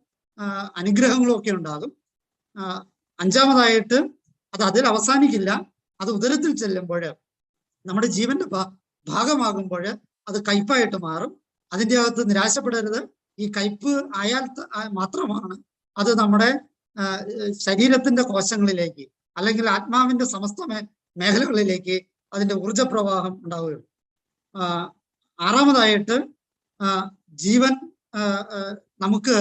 അനുഗ്രഹങ്ങളും ഒക്കെ ഉണ്ടാകും. അഞ്ചാമതായിട്ട്, അത് അതിൽ അവസാനിക്കില്ല. അത് ഉദരത്തിൽ ചെല്ലുമ്പോൾ, നമ്മുടെ ജീവന്റെ ഭാഗമാകുമ്പോൾ അത് കയ്പായിട്ട് മാറും. അതിൻ്റെ അകത്ത് നിരാശപ്പെടരുത്. ഈ കയ്പ് ആയാൽ മാത്രമാണ് അത് നമ്മുടെ ശരീരത്തിന്റെ കോശങ്ങളിലേക്ക് അല്ലെങ്കിൽ ആത്മാവിന്റെ സമസ്ത മേഖലകളിലേക്ക് അതിന്റെ ഊർജപ്രവാഹം ഉണ്ടാവുകയുള്ളൂ. ആറാമതായിട്ട്, ജീവൻ നമുക്ക്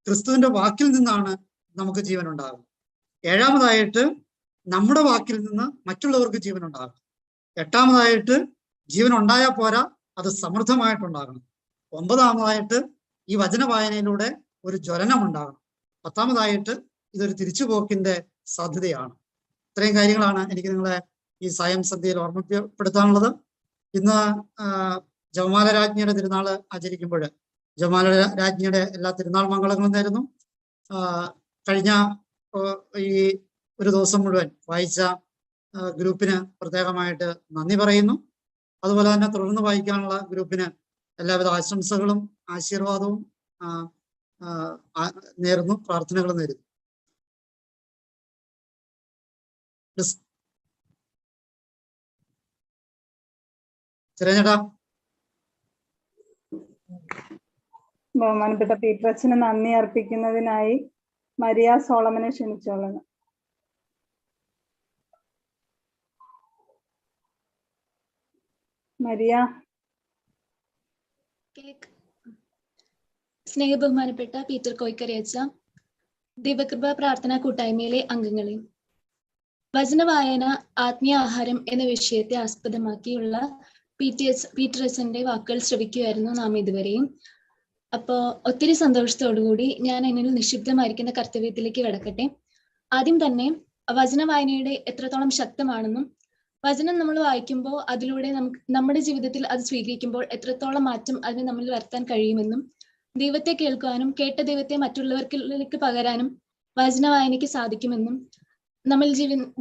ക്രിസ്തുവിന്റെ വാക്കിൽ നിന്നാണ് നമുക്ക് ജീവൻ ഉണ്ടാകുന്നത്. ഏഴാമതായിട്ട്, നമ്മുടെ വാക്കിൽ നിന്ന് മറ്റുള്ളവർക്ക് ജീവൻ ഉണ്ടാകും. എട്ടാമതായിട്ട്, ജീവൻ ഉണ്ടായാൽ പോരാ, അത് സമൃദ്ധമായിട്ടുണ്ടാകണം. ഒമ്പതാമതായിട്ട്, ഈ വചന വായനയിലൂടെ ഒരു ജ്വലനം ഉണ്ടാകണം. പത്താമതായിട്ട്, ഇതൊരു തിരിച്ചുപോക്കിന്റെ സാധ്യതയാണ്. ഇത്രയും കാര്യങ്ങളാണ് എനിക്ക് നിങ്ങളെ ഈ സായം സന്ധ്യയിൽ ഓർമ്മപ്പെടുത്താനുള്ളത്. ഇന്ന് ജപമാല രാജ്ഞിയുടെ തിരുനാൾ ആചരിക്കുമ്പോൾ ജപമാല രാജ്ഞിയുടെ എല്ലാ തിരുനാൾ മംഗളങ്ങളും നേരുന്നു. കഴിഞ്ഞ ഈ ഒരു ദിവസം മുഴുവൻ വായിച്ച ഗ്രൂപ്പിന് പ്രത്യേകമായിട്ട് നന്ദി പറയുന്നു. അതുപോലെ തന്നെ തുടർന്ന് വായിക്കാനുള്ള ഗ്രൂപ്പിന് എല്ലാവിധ ആശംസകളും ആശീർവാദവും നേരുന്നു, പ്രാർത്ഥനകൾ നേരുന്നു. ചെറിയചേട്ടാ. ബഹുമാനപ്പെട്ട പീറ്ററച്ചന് നന്ദി അർപ്പിക്കുന്നതിനായി മരിയ സോളമനെ ക്ഷണിച്ചോളണം. മരിയ. സ്നേഹബഹുമാനപ്പെട്ട പീറ്റർ കോയിക്കരയച്ച, ദൈവകൃപ പ്രാർത്ഥനാ കൂട്ടായ്മയിലെ അംഗങ്ങളെ, വചന വായന ആത്മീയ ആഹാരം എന്ന വിഷയത്തെ ആസ്പദമാക്കിയുള്ള പീറ്ററച്ചന്റെ വാക്കുകൾ ശ്രവിക്കുകയായിരുന്നു നാം ഇതുവരെയും. അപ്പോ ഒത്തിരി സന്തോഷത്തോടുകൂടി ഞാൻ എന്നിൽ നിക്ഷിപ്തമായിരിക്കുന്ന കർത്തവ്യത്തിലേക്ക് കടക്കട്ടെ. ആദ്യം തന്നെ വചന വായനയുടെ എത്രത്തോളം ശക്തമാണെന്നും വചനം നമ്മൾ വായിക്കുമ്പോൾ അതിലൂടെ നമ്മുടെ ജീവിതത്തിൽ അത് സ്വീകരിക്കുമ്പോൾ എത്രത്തോളം മാറ്റം അതിന് നമ്മളിൽ വരുത്താൻ കഴിയുമെന്നും ദൈവത്തെ കേൾക്കുവാനും കേട്ട ദൈവത്തെ മറ്റുള്ളവർക്കിലേക്ക് പകരാനും വചന വായനയ്ക്ക് സാധിക്കുമെന്നും നമ്മൾ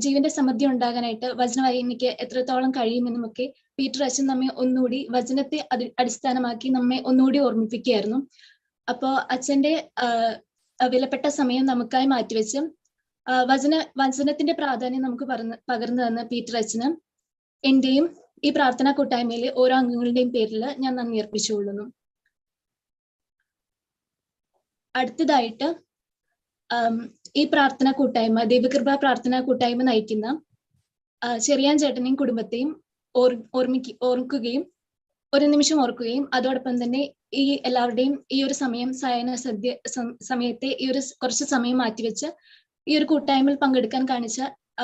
ജീവന്റെ സമൃദ്ധി ഉണ്ടാകാനായിട്ട് വചന വായനയ്ക്ക് എത്രത്തോളം കഴിയുമെന്നും ഒക്കെ പീറ്ററച്ചൻ നമ്മെ ഒന്നുകൂടി വചനത്തെ അടിസ്ഥാനമാക്കി നമ്മെ ഒന്നുകൂടി ഓർമ്മിപ്പിക്കുകയായിരുന്നു. അപ്പോ അച്ഛന്റെ വിലപ്പെട്ട സമയം നമുക്കായി മാറ്റിവെച്ച് വചനത്തിന്റെ പ്രാധാന്യം നമുക്ക് പകർന്നു തന്ന പീറ്ററച്ചന് എന്റെയും ഈ പ്രാർത്ഥനാ കൂട്ടായ്മയിലെ ഓരോ അംഗങ്ങളുടെയും പേരിൽ ഞാൻ നന്ദി അർപ്പിച്ചുകൊള്ളുന്നു. അടുത്തതായിട്ട് ഈ പ്രാർത്ഥനാ കൂട്ടായ്മ, ദൈവകൃപ പ്രാർത്ഥനാ കൂട്ടായ്മ നയിക്കുന്ന ചെറിയാൻ ചേട്ടനെയും കുടുംബത്തെയും ഓർക്കുകയും ഒരു നിമിഷം ഓർക്കുകയും അതോടൊപ്പം തന്നെ ഈ എല്ലാവരുടെയും ഈ ഒരു സായന സദ്യ സമയത്തെ ഈ ഒരു കുറച്ച് സമയം മാറ്റിവെച്ച് ഈ ഒരു കൂട്ടായ്മയിൽ പങ്കെടുക്കാൻ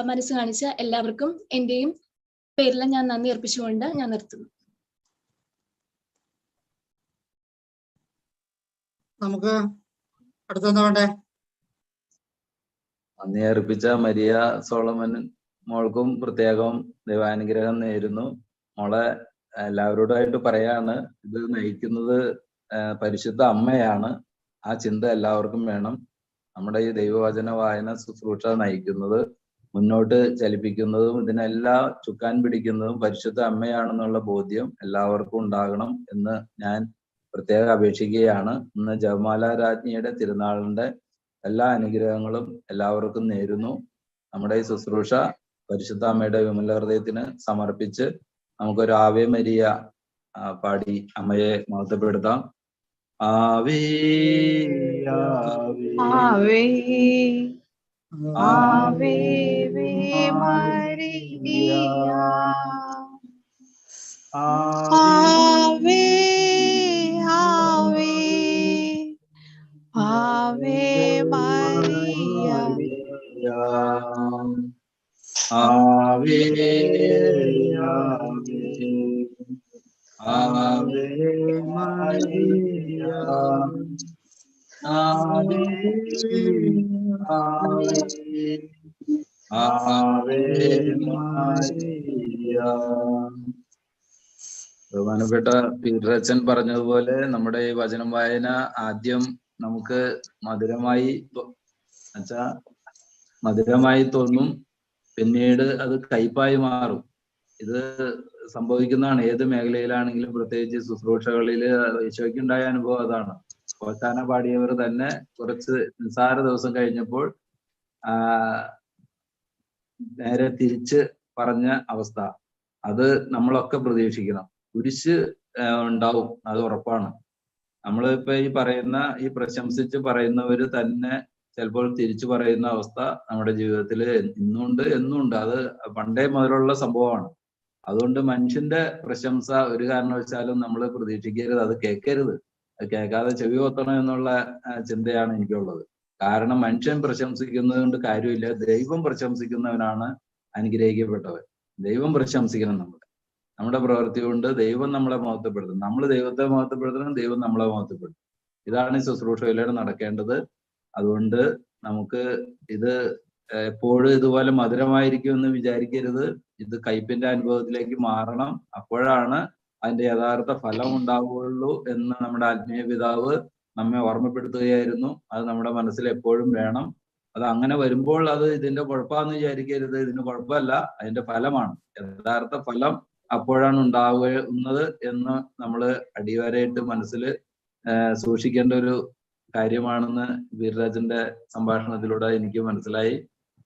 മനസ്സ് കാണിച്ച എല്ലാവർക്കും എന്റെയും പേരിൽ ഞാൻ നന്ദി അർപ്പിച്ചുകൊണ്ട് ഞാൻ നിർത്തുന്നു. നമുക്ക് അടുത്തെന്താ വേണ്ടേ? നന്ദി അർപ്പിച്ച മരിയ സോളമൻ മോൾക്കും പ്രത്യേകം ദൈവാനുഗ്രഹം നേരുന്നു. മോളെ എല്ലാവരോടായിട്ട് പറയാണ്, ഇത് നയിക്കുന്നത് പരിശുദ്ധ അമ്മയാണ്. ആ ചിന്ത എല്ലാവർക്കും വേണം. നമ്മുടെ ഈ ദൈവവചന വായന ശുശ്രൂഷ നയിക്കുന്നത്, മുന്നോട്ട് ചലിപ്പിക്കുന്നതും ഇതിനെല്ലാം ചുക്കാൻ പിടിക്കുന്നതും പരിശുദ്ധ അമ്മയാണെന്നുള്ള ബോധ്യം എല്ലാവർക്കും ഉണ്ടാകണം എന്ന് ഞാൻ പ്രത്യേകം അപേക്ഷിക്കുകയാണ്. ഇന്ന് ജപമാല രാജ്ഞിയുടെ തിരുനാളിന്റെ എല്ലാ അനുഗ്രഹങ്ങളും എല്ലാവർക്കും നേരുന്നു. നമ്മുടെ ഈ ശുശ്രൂഷ പരിശുദ്ധ അമ്മയുടെ വിമല ഹൃദയത്തിന് സമർപ്പിച്ച് നമുക്കൊരു ആവേ മരിയ പാടി അമ്മയെ മഹത്വപ്പെടുത്താം. ആവേ ആവേ ആവേ മരിയ ആവേ ആവേ ആവേ മരിയ ആവേ ആവേ മരിയ ആവേ ആവേ മരിയ. ബഹുമാനപ്പെട്ട പീറ്ററച്ചൻ പറഞ്ഞതുപോലെ നമ്മുടെ ഈ വചനം വായന ആദ്യം നമുക്ക് മധുരമായി തോന്നും, പിന്നീട് അത് കയ്പായി മാറും. ഇത് സംഭവിക്കുന്നതാണ് ഏത് മേഖലയിലാണെങ്കിലും, പ്രത്യേകിച്ച് ശുശ്രൂഷകളിൽ. ഈശോയ്ക്കുണ്ടായ അനുഭവം അതാണ്. അവസാന പാടിയവർ തന്നെ കുറച്ച് നിസ്സാര ദിവസം കഴിഞ്ഞപ്പോൾ നേരെ തിരിച്ച് പറഞ്ഞ അവസ്ഥ, അത് നമ്മളൊക്കെ പ്രതീക്ഷിക്കണം. കുരിശ് ഉണ്ടാവും, അത് ഉറപ്പാണ്. നമ്മളിപ്പോ ഈ പ്രശംസിച്ച് പറയുന്നവര് തന്നെ ചിലപ്പോൾ തിരിച്ചു പറയുന്ന അവസ്ഥ നമ്മുടെ ജീവിതത്തിൽ ഇന്നുണ്ട്, എന്നുണ്ട്. അത് പണ്ടേ മുതലുള്ള സംഭവമാണ്. അതുകൊണ്ട് മനുഷ്യന്റെ പ്രശംസ ഒരു കാരണവശാലും നമ്മൾ പ്രതീക്ഷിക്കരുത്, അത് കേൾക്കരുത്. അത് കേൾക്കാതെ ചെവി കൊത്തണം എന്നുള്ള ചിന്തയാണ് എനിക്കുള്ളത്. കാരണം മനുഷ്യൻ പ്രശംസിക്കുന്നത് കൊണ്ട് കാര്യമില്ല. ദൈവം പ്രശംസിക്കുന്നവനാണ് അനുഗ്രഹിക്കപ്പെട്ടവൻ. ദൈവം പ്രശംസിക്കണം. നമ്മുടെ പ്രവൃത്തി കൊണ്ട് ദൈവം നമ്മളെ മഹത്വപ്പെടുത്തണം. നമ്മൾ ദൈവത്തെ മഹത്വപ്പെടുത്തണം, ദൈവം നമ്മളെ മഹത്വപ്പെടുത്തണം. ഇതാണ് ഈ ശുശ്രൂഷയിലൂടെ നടക്കേണ്ടത്. അതുകൊണ്ട് നമുക്ക് ഇത് എപ്പോഴും ഇതുപോലെ മധുരമായിരിക്കും എന്ന് വിചാരിക്കരുത്. ഇത് കയ്പിന്റെ അനുഭവത്തിലേക്ക് മാറണം. അപ്പോഴാണ് അതിന്റെ യഥാർത്ഥ ഫലം ഉണ്ടാവുകയുള്ളൂ എന്ന് നമ്മുടെ ആത്മീയ പിതാവ് നമ്മെ ഓർമ്മപ്പെടുത്തുകയായിരുന്നു. അത് നമ്മുടെ മനസ്സിൽ എപ്പോഴും വേണം. അത് അങ്ങനെ വരുമ്പോൾ അത് ഇതിന്റെ കുഴപ്പമാണെന്ന് വിചാരിക്കരുത്. ഇതിന് കുഴപ്പമല്ല, അതിന്റെ ഫലമാണ്. യഥാർത്ഥ ഫലം അപ്പോഴാണ് ഉണ്ടാവുന്നത് എന്ന് നമ്മൾ അടിവരയിട്ട് മനസ്സിൽ സൂക്ഷിക്കേണ്ട ഒരു കാര്യമാണെന്ന് പീറ്ററാച്ചന്റെ സംഭാഷണത്തിലൂടെ എനിക്ക് മനസ്സിലായി.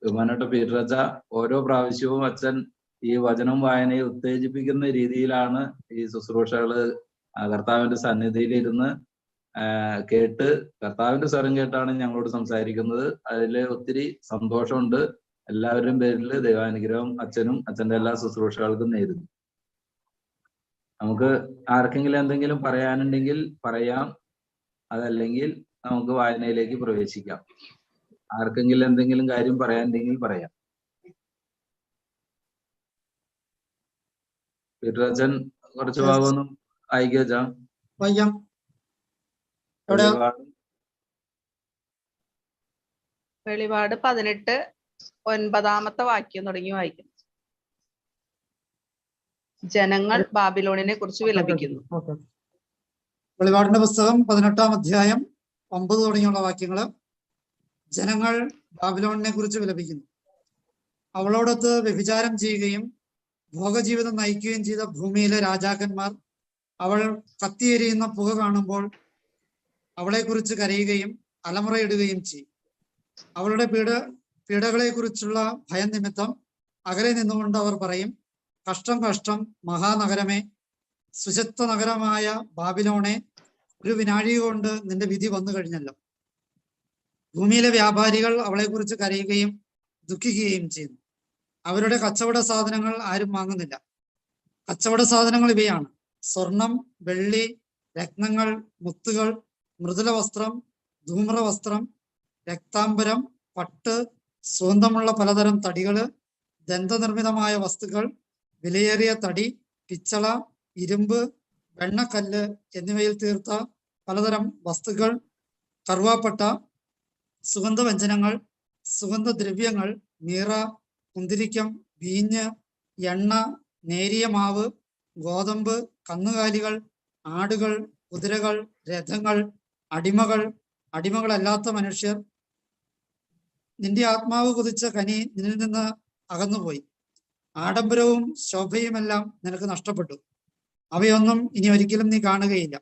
ബഹുമാനപ്പെട്ട പീറ്ററാച്ച, ഓരോ പ്രാവശ്യവും അച്ഛൻ ഈ വചനം വായനയെ ഉത്തേജിപ്പിക്കുന്ന രീതിയിലാണ് ഈ ശുശ്രൂഷകള് കർത്താവിന്റെ സന്നിധിയിലിരുന്ന് കേട്ട് കർത്താവിന്റെ സ്വരം കേട്ടാണ് ഞങ്ങളോട് സംസാരിക്കുന്നത്. അതിൽ ഒത്തിരി സന്തോഷമുണ്ട്. എല്ലാവരുടെയും പേരിൽ ദൈവാനുഗ്രഹം അച്ഛനും അച്ഛന്റെ എല്ലാ ശുശ്രൂഷകൾക്കും നേരുന്നു. നമുക്ക് ആർക്കെങ്കിലും എന്തെങ്കിലും പറയാനുണ്ടെങ്കിൽ പറയാം, അതല്ലെങ്കിൽ നമുക്ക് വായനയിലേക്ക് പ്രവേശിക്കാം. ആർക്കെങ്കിലും എന്തെങ്കിലും കാര്യം പറയാനുണ്ടെങ്കിൽ പറയാം. പീറ്ററാച്ചൻ കുറച്ച് ഭാഗമൊന്നും വായിക്കാ. വായിക്കാം. വെളിപാട് 18:9 വാക്യം തുടങ്ങി വായിക്കും. ജനങ്ങൾ ബാബിലോണിനെ കുറിച്ച് വിലപിക്കുന്നു. വെളിപാടിന്റെ പുസ്തകം 18-ാം അധ്യായം 9 തുടങ്ങിയുള്ള വാക്യങ്ങള്. ജനങ്ങൾ ബാബിലോണിനെ കുറിച്ച് വിലപിക്കുന്നു. അവളോടൊത്ത് വ്യഭിചാരം ചെയ്യുകയും ഭോഗജീവിതം നയിക്കുകയും ചെയ്ത ഭൂമിയിലെ രാജാക്കന്മാർ അവൾ കത്തിയെരിയുന്ന പുക കാണുമ്പോൾ അവളെക്കുറിച്ച് കരയുകയും അലമുറയിടുകയും ചെയ്യും. അവളുടെ പീഡകളെ കുറിച്ചുള്ള ഭയം നിമിത്തം അകലെ നിന്നുകൊണ്ട് അവർ പറയും, കഷ്ടം കഷ്ടം മഹാനഗരമേ, സുശക്ത നഗരമായ ബാബിലോണെ, ഒരു വിനാഴിക കൊണ്ട് നിന്റെ വിധി വന്നു കഴിഞ്ഞല്ലോ. ഭൂമിയിലെ വ്യാപാരികൾ അവളെക്കുറിച്ച് കരയുകയും ദുഃഖിക്കുകയും ചെയ്യുന്നു. അവരുടെ കച്ചവട സാധനങ്ങൾ ആരും വാങ്ങുന്നില്ല. കച്ചവട സാധനങ്ങൾ ഇവയാണ്: സ്വർണം, വെള്ളി, രത്നങ്ങൾ, മുത്തുകൾ, മൃദുല വസ്ത്രം, ധൂമ്ര വസ്ത്രം, രക്താംബരം, പട്ട്, സുഗന്ധമുള്ള പലതരം തടികള്, ദന്തനിർമ്മിതമായ വസ്തുക്കൾ, വിലയേറിയ തടി, പിച്ചള, ഇരുമ്പ്, വെണ്ണക്കല്ല് എന്നിവയിൽ തീർത്ത പലതരം വസ്തുക്കൾ, കറുവാപ്പട്ട, സുഗന്ധവ്യഞ്ജനങ്ങൾ, സുഗന്ധദ്രവ്യങ്ങൾ, മീറ, കുന്തിരിക്കം, വീഞ്ഞ്, എണ്ണ, നേരിയ മാവ്, ഗോതമ്പ്, കന്നുകാലികൾ, ആടുകൾ, കുതിരകൾ, രഥങ്ങൾ, അടിമകൾ, അടിമകളല്ലാത്ത മനുഷ്യർ. നിന്റെ ആത്മാവ് കുതിച്ച കനി നിന്നിൽ നിന്ന് അകന്നുപോയി. ആഡംബരവും ശോഭയുമെല്ലാം നിനക്ക് നഷ്ടപ്പെട്ടു. അവയൊന്നും ഇനി ഒരിക്കലും നീ കാണുകയില്ല.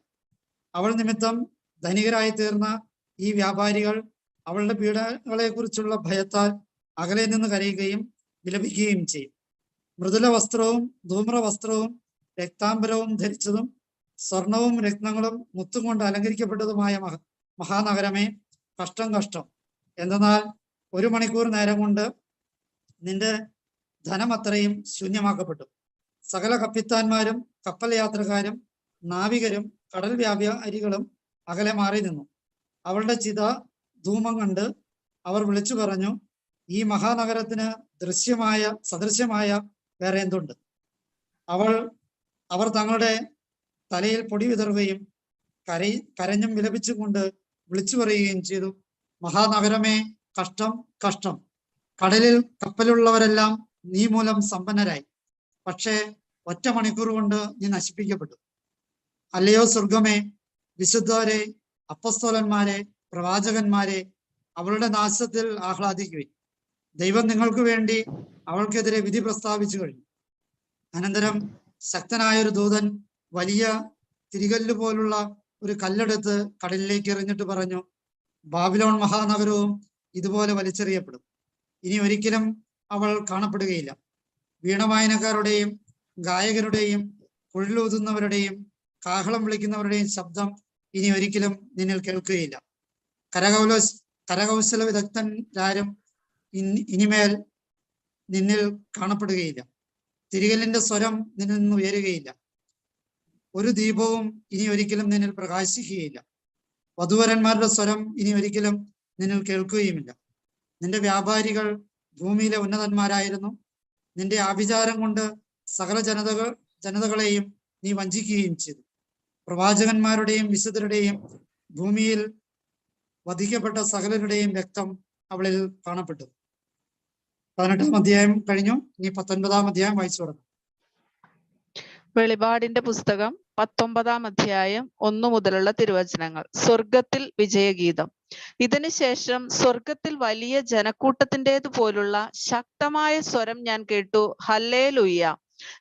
അവൾ നിമിത്തം ധനികരായി തീർന്ന ഈ വ്യാപാരികൾ അവളുടെ പീഡകളെ കുറിച്ചുള്ള ഭയത്താൽ അകലെ നിന്ന് കരയുകയും വിലപിക്കുകയും ചെയ്യും. മൃദുല വസ്ത്രവും ധൂമ്ര വസ്ത്രവും രക്താംബരവും ധരിച്ചതും സ്വർണവും രത്നങ്ങളും മുത്തും കൊണ്ട് അലങ്കരിക്കപ്പെട്ടതുമായ മഹാനഗരമേ, കഷ്ടം കഷ്ടം. എന്തെന്നാൽ 1 മണിക്കൂർ നേരം കൊണ്ട് നിന്റെ ധനം അത്രയും ശൂന്യമാക്കപ്പെട്ടു. സകല കപ്പിത്താന്മാരും കപ്പൽ യാത്രക്കാരും നാവികരും കടൽ വ്യാപാരികളും അകലെ മാറി നിന്നു. അവളുടെ ചിത ധൂമം കണ്ട് അവർ വിളിച്ചു പറഞ്ഞു, ഈ മഹാനഗരത്തിന് സദൃശ്യമായ വേറെ എന്തുണ്ട്? അവർ തങ്ങളുടെ തലയിൽ പൊടി വിതറുകയും കരഞ്ഞും വിലപിച്ചുകൊണ്ട് വിളിച്ചു പറയുകയും ചെയ്തു, മഹാനഗരമേ, കഷ്ടം കഷ്ടം. കടലിൽ കപ്പലുള്ളവരെല്ലാം നീ മൂലം സമ്പന്നരായി, പക്ഷേ 1 മണിക്കൂർ കൊണ്ട് നീ നശിപ്പിക്കപ്പെട്ടു. അല്ലയോ സ്വർഗമേ, വിശുദ്ധരെ, അപ്പസ്തോലന്മാരെ, പ്രവാചകന്മാരെ, അവളുടെ നാശത്തിൽ ആഹ്ലാദിക്കുവിൻ. ദൈവം നിങ്ങൾക്ക് വേണ്ടി അവൾക്കെതിരെ വിധി പ്രസ്താവിച്ചു കഴിഞ്ഞു. അനന്തരം ശക്തനായൊരു ദൂതൻ വലിയ തിരികല്ല് പോലുള്ള ഒരു കല്ലെടുത്ത് കടലിലേക്ക് എറിഞ്ഞിട്ട് പറഞ്ഞു, ബാബിലോൺ മഹാനഗരവും ഇതുപോലെ വലിച്ചെറിയപ്പെടും. ഇനി ഒരിക്കലും അവൾ കാണപ്പെടുകയില്ല. വീണവായനക്കാരുടെയും ഗായകരുടെയും കുഴലൂതുന്നവരുടെയും കാഹളം വിളിക്കുന്നവരുടെയും ശബ്ദം ഇനി ഒരിക്കലും നിന്നിൽ കേൾക്കുകയില്ല. കരകൗശല വിദഗ്ധരാരും ഇനിമേൽ നിന്നിൽ കാണപ്പെടുകയില്ല. തിരികലിന്റെ സ്വരം നിന്നിൽ നിന്ന് ഉയരുകയില്ല. ഒരു ദീപവും ഇനി ഒരിക്കലും നിന്നിൽ പ്രകാശിക്കുകയില്ല. വധൂവരന്മാരുടെ സ്വരം ഇനി ഒരിക്കലും നിന്നിൽ കേൾക്കുകയുമില്ല. നിന്റെ വ്യാപാരികൾ ഭൂമിയിലെ ഉന്നതന്മാരായിരുന്നു. നിന്റെ ആഭിചാരം കൊണ്ട് സകല ജനതകളെയും നീ വഞ്ചിക്കുകയും ചെയ്തു. പ്രവാചകന്മാരുടെയും വിശുദ്ധരുടെയും ഭൂമിയിൽ വധിക്കപ്പെട്ട സകലരുടെയും രക്തം അവളിൽ കാണപ്പെട്ടു. 18-ാം അധ്യായം കഴിഞ്ഞു. ഇനി 19-ാം അധ്യായം വായിച്ചു തുടങ്ങും. വെളിപാടിന്റെ പുസ്തകം 19-ാം അധ്യായം 1 മുതലുള്ള തിരുവചനങ്ങൾ. സ്വർഗത്തിൽ വിജയഗീതം. ഇതിനുശേഷം സ്വർഗത്തിൽ വലിയ ജനക്കൂട്ടത്തിൻ്റെതു പോലുള്ള ശക്തമായ സ്വരം ഞാൻ കേട്ടു, ഹല്ലേലൂയ.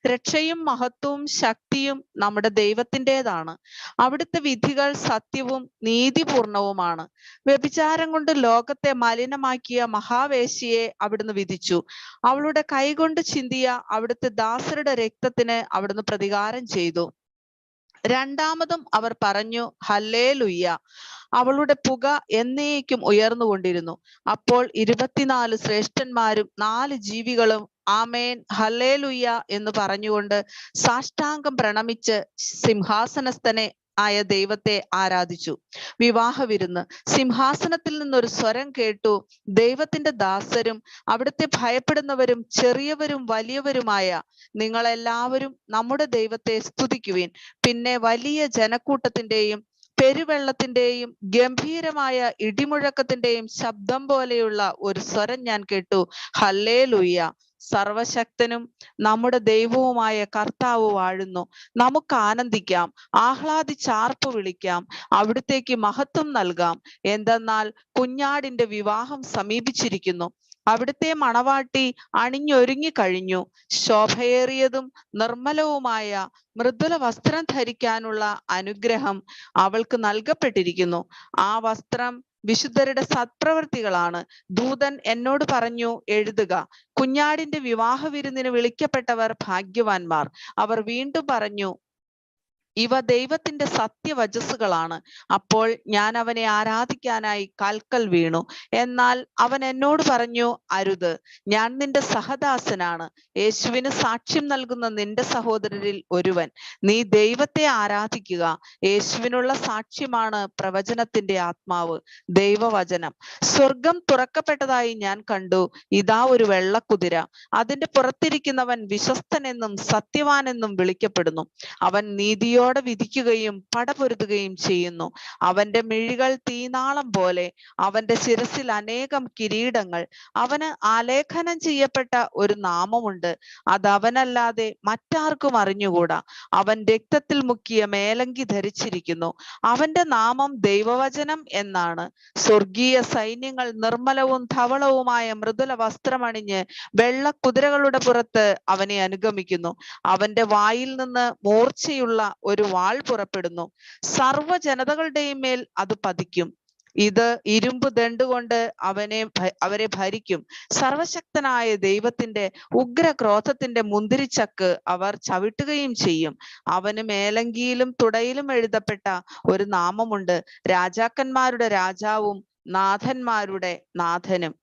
രക്ഷയും മഹത്വവും ശക്തിയും നമ്മുടെ ദൈവത്തിൻ്റെതാണ്. അവിടുത്തെ വിധികൾ സത്യവും നീതിപൂർണവുമാണ്. വ്യഭിചാരം കൊണ്ട് ലോകത്തെ മലിനമാക്കിയ മഹാവേശ്യയെ അവിടുന്ന് വിധിച്ചു. അവളുടെ കൈകൊണ്ട് ചിന്തിയ അവിടുത്തെ ദാസരുടെ രക്തത്തിന് അവിടുന്ന് പ്രതികാരം ചെയ്തു. രണ്ടാമതും അവർ പറഞ്ഞു, ഹല്ലേലൂയ്യ. അവളുടെ പുക എന്നേക്കും ഉയർന്നുകൊണ്ടിരുന്നു. അപ്പോൾ 24 ശ്രേഷ്ഠന്മാരും 4 ജീവികളും ആമേൻ ഹല്ലേലൂയ്യ എന്ന് പറഞ്ഞുകൊണ്ട് സാഷ്ടാംഗം പ്രണമിച്ച് സിംഹാസനസ്ഥനെ ആയ ദൈവത്തെ ആരാധിച്ചു. വിവാഹ വിരുന്ന്. സിംഹാസനത്തിൽ നിന്നൊരു സ്വരം കേട്ടു, ദൈവത്തിന്റെ ദാസരും അവിടുത്തെ ഭയപ്പെടുന്നവരും ചെറിയവരും വലിയവരുമായ നിങ്ങളെല്ലാവരും നമ്മുടെ ദൈവത്തെ സ്തുതിക്കുവിൻ. പിന്നെ വലിയ ജനക്കൂട്ടത്തിന്റെയും പെരുവെള്ളത്തിന്റെയും ഗംഭീരമായ ഇടിമുഴക്കത്തിന്റെയും ശബ്ദം പോലെയുള്ള ഒരു സ്വരം ഞാൻ കേട്ടു, ഹല്ലേലൂയ്യ. സർവശക്തനും നമ്മുടെ ദൈവവുമായ കർത്താവ് വാഴുന്നു. നമുക്ക് ആനന്ദിക്കാം, ആഹ്ലാദിച്ചാർപ്പ് വിളിക്കാം, അവിടുത്തേക്ക് മഹത്വം നൽകാം. എന്തെന്നാൽ കുഞ്ഞാടിന്റെ വിവാഹം സമീപിച്ചിരിക്കുന്നു. അവിടുത്തെ മണവാട്ടി അണിഞ്ഞൊരുങ്ങി കഴിഞ്ഞു. ശോഭയേറിയതും നിർമ്മലവുമായ മൃദുല വസ്ത്രം ധരിക്കാനുള്ള അനുഗ്രഹം അവൾക്ക് നൽകപ്പെട്ടിരിക്കുന്നു. ആ വസ്ത്രം വിശുദ്ധരുടെ സത്പ്രവൃത്തികളാണ്. ദൂതൻ എന്നോട് പറഞ്ഞു, എഴുതുക, കുഞ്ഞാടിന്റെ വിവാഹ വിരുന്നിന് വിളിക്കപ്പെട്ടവർ ഭാഗ്യവാന്മാർ. അവർ വീണ്ടും പറഞ്ഞു, ഇവ ദൈവത്തിന്റെ സത്യവചസ്സുകളാണ്. അപ്പോൾ ഞാൻ അവനെ ആരാധിക്കാനായി കാൽക്കൽ വീണു. എന്നാൽ അവൻ എന്നോട് പറഞ്ഞു, അരുത്, ഞാൻ നിന്റെ സഹദാസനാണ്, യേശുവിന് സാക്ഷ്യം നൽകുന്ന നിന്റെ സഹോദരരിൽ ഒരുവൻ. നീ ദൈവത്തെ ആരാധിക്കുക. യേശുവിനുള്ള സാക്ഷ്യമാണ് പ്രവചനത്തിന്റെ ആത്മാവ്. ദൈവവചനം. സ്വർഗം തുറക്കപ്പെട്ടതായി ഞാൻ കണ്ടു. ഇതാ ഒരു വെള്ളക്കുതിര. അതിന്റെ പുറത്തിരിക്കുന്നവൻ വിശ്വസ്തനെന്നും സത്യവാനെന്നും വിളിക്കപ്പെടുന്നു. അവൻ നീതിയോടെ വിധിക്കുകയും പടപൊരുതുകയും ചെയ്യുന്നു. അവന്റെ മിഴികൾ തീനാളം പോലെ, അവന്റെ ശിരസിൽ അനേകം കിരീടങ്ങൾ. അവന് ആലേഖനം ചെയ്യപ്പെട്ട ഒരു നാമമുണ്ട്, അത് അവനല്ലാതെ മറ്റാർക്കും അറിഞ്ഞുകൂടാ. അവൻ രക്തത്തിൽ മുക്കിയ മേലങ്കി ധരിച്ചിരിക്കുന്നു. അവന്റെ നാമം ദൈവവചനം എന്നാണ്. സ്വർഗീയ സൈന്യങ്ങൾ നിർമ്മലവും ധവളവുമായ മൃദുല വസ്ത്രമണിഞ്ഞ് വെള്ളക്കുതിരകളുടെ പുറത്ത് അവനെ അനുഗമിക്കുന്നു. അവന്റെ വായിൽ നിന്ന് മൂർച്ചയുള്ള ഒരു വാൾ പുറപ്പെടുന്നു. സർവ്വ ജനതകളുടെയും മേൽ അത് പതിക്കും. ഇത് ഇരുമ്പ് ദണ്ടുകൊണ്ട് അവരെ ഭരിക്കും. സർവശക്തനായ ദൈവത്തിന്റെ ഉഗ്രക്രോധത്തിന്റെ മുന്തിരിച്ചക്ക് അവർ ചവിട്ടുകയും ചെയ്യും. അവന് മേലങ്കിയിലും തുടയിലും എഴുതപ്പെട്ട ഒരു നാമമുണ്ട്, രാജാക്കന്മാരുടെ രാജാവും നാഥന്മാരുടെ നാഥനും.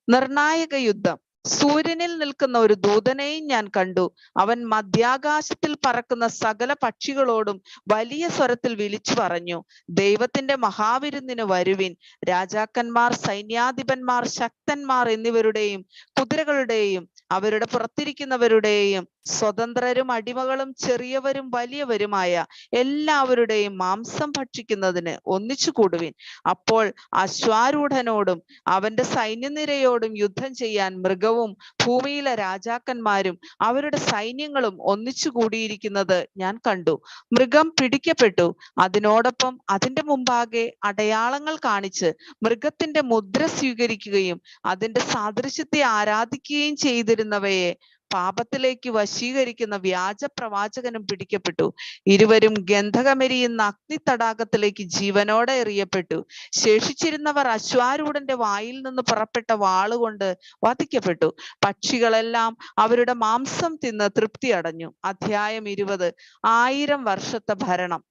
നിർണായക യുദ്ധം. സൂര്യനിൽ നിൽക്കുന്ന ഒരു ദൂതനെയും ഞാൻ കണ്ടു. അവൻ മധ്യാകാശത്തിൽ പറക്കുന്ന സകല പക്ഷികളോടും വലിയ സ്വരത്തിൽ വിളിച്ചു പറഞ്ഞു, ദൈവത്തിന്റെ മഹാവിരുന്നിന് വരുവിൻ. രാജാക്കന്മാർ, സൈന്യാധിപന്മാർ, ശക്തന്മാർ എന്നിവരുടെയും കുതിരകളുടെയും അവരുടെ പുറത്തിരിക്കുന്നവരുടെയും സ്വതന്ത്രരും അടിമകളും ചെറിയവരും വലിയവരുമായ എല്ലാവരുടെയും മാംസം ഭക്ഷിക്കുന്നതിന് ഒന്നിച്ചു കൂടുവിൻ. അപ്പോൾ അശ്വാരൂഢനോടും അവന്റെ സൈന്യനിരയോടും യുദ്ധം ചെയ്യാൻ മൃഗവും ഭൂമിയിലെ രാജാക്കന്മാരും അവരുടെ സൈന്യങ്ങളും ഒന്നിച്ചു കൂടിയിരിക്കുന്നത് ഞാൻ കണ്ടു. മൃഗം പിടിക്കപ്പെട്ടു. അതിനോടൊപ്പം അതിന്റെ മുമ്പാകെ അടയാളങ്ങൾ കാണിച്ച് മൃഗത്തിന്റെ മുദ്ര സ്വീകരിക്കുകയും അതിന്റെ സാദൃശ്യത്തെ ആരാധിക്കുകയും ചെയ്തിരുന്നവയെ പാപത്തിലേക്ക് വശീകരിക്കുന്ന വ്യാജ പ്രവാചകനും പിടിക്കപ്പെട്ടു. ഇരുവരും ഗന്ധകമെരിയുന്ന അഗ്നി തടാകത്തിലേക്ക് ജീവനോടെ എറിയപ്പെട്ടു. ശേഷിച്ചിരുന്നവർ അശ്വാരൂഢന്റെ വായിൽ നിന്ന് പുറപ്പെട്ട വാളുകൊണ്ട് വധിക്കപ്പെട്ടു. പക്ഷികളെല്ലാം അവരുടെ മാംസം തിന്ന് തൃപ്തി അടഞ്ഞു. അധ്യായം 20. 1000 വർഷത്തെ ഭരണം.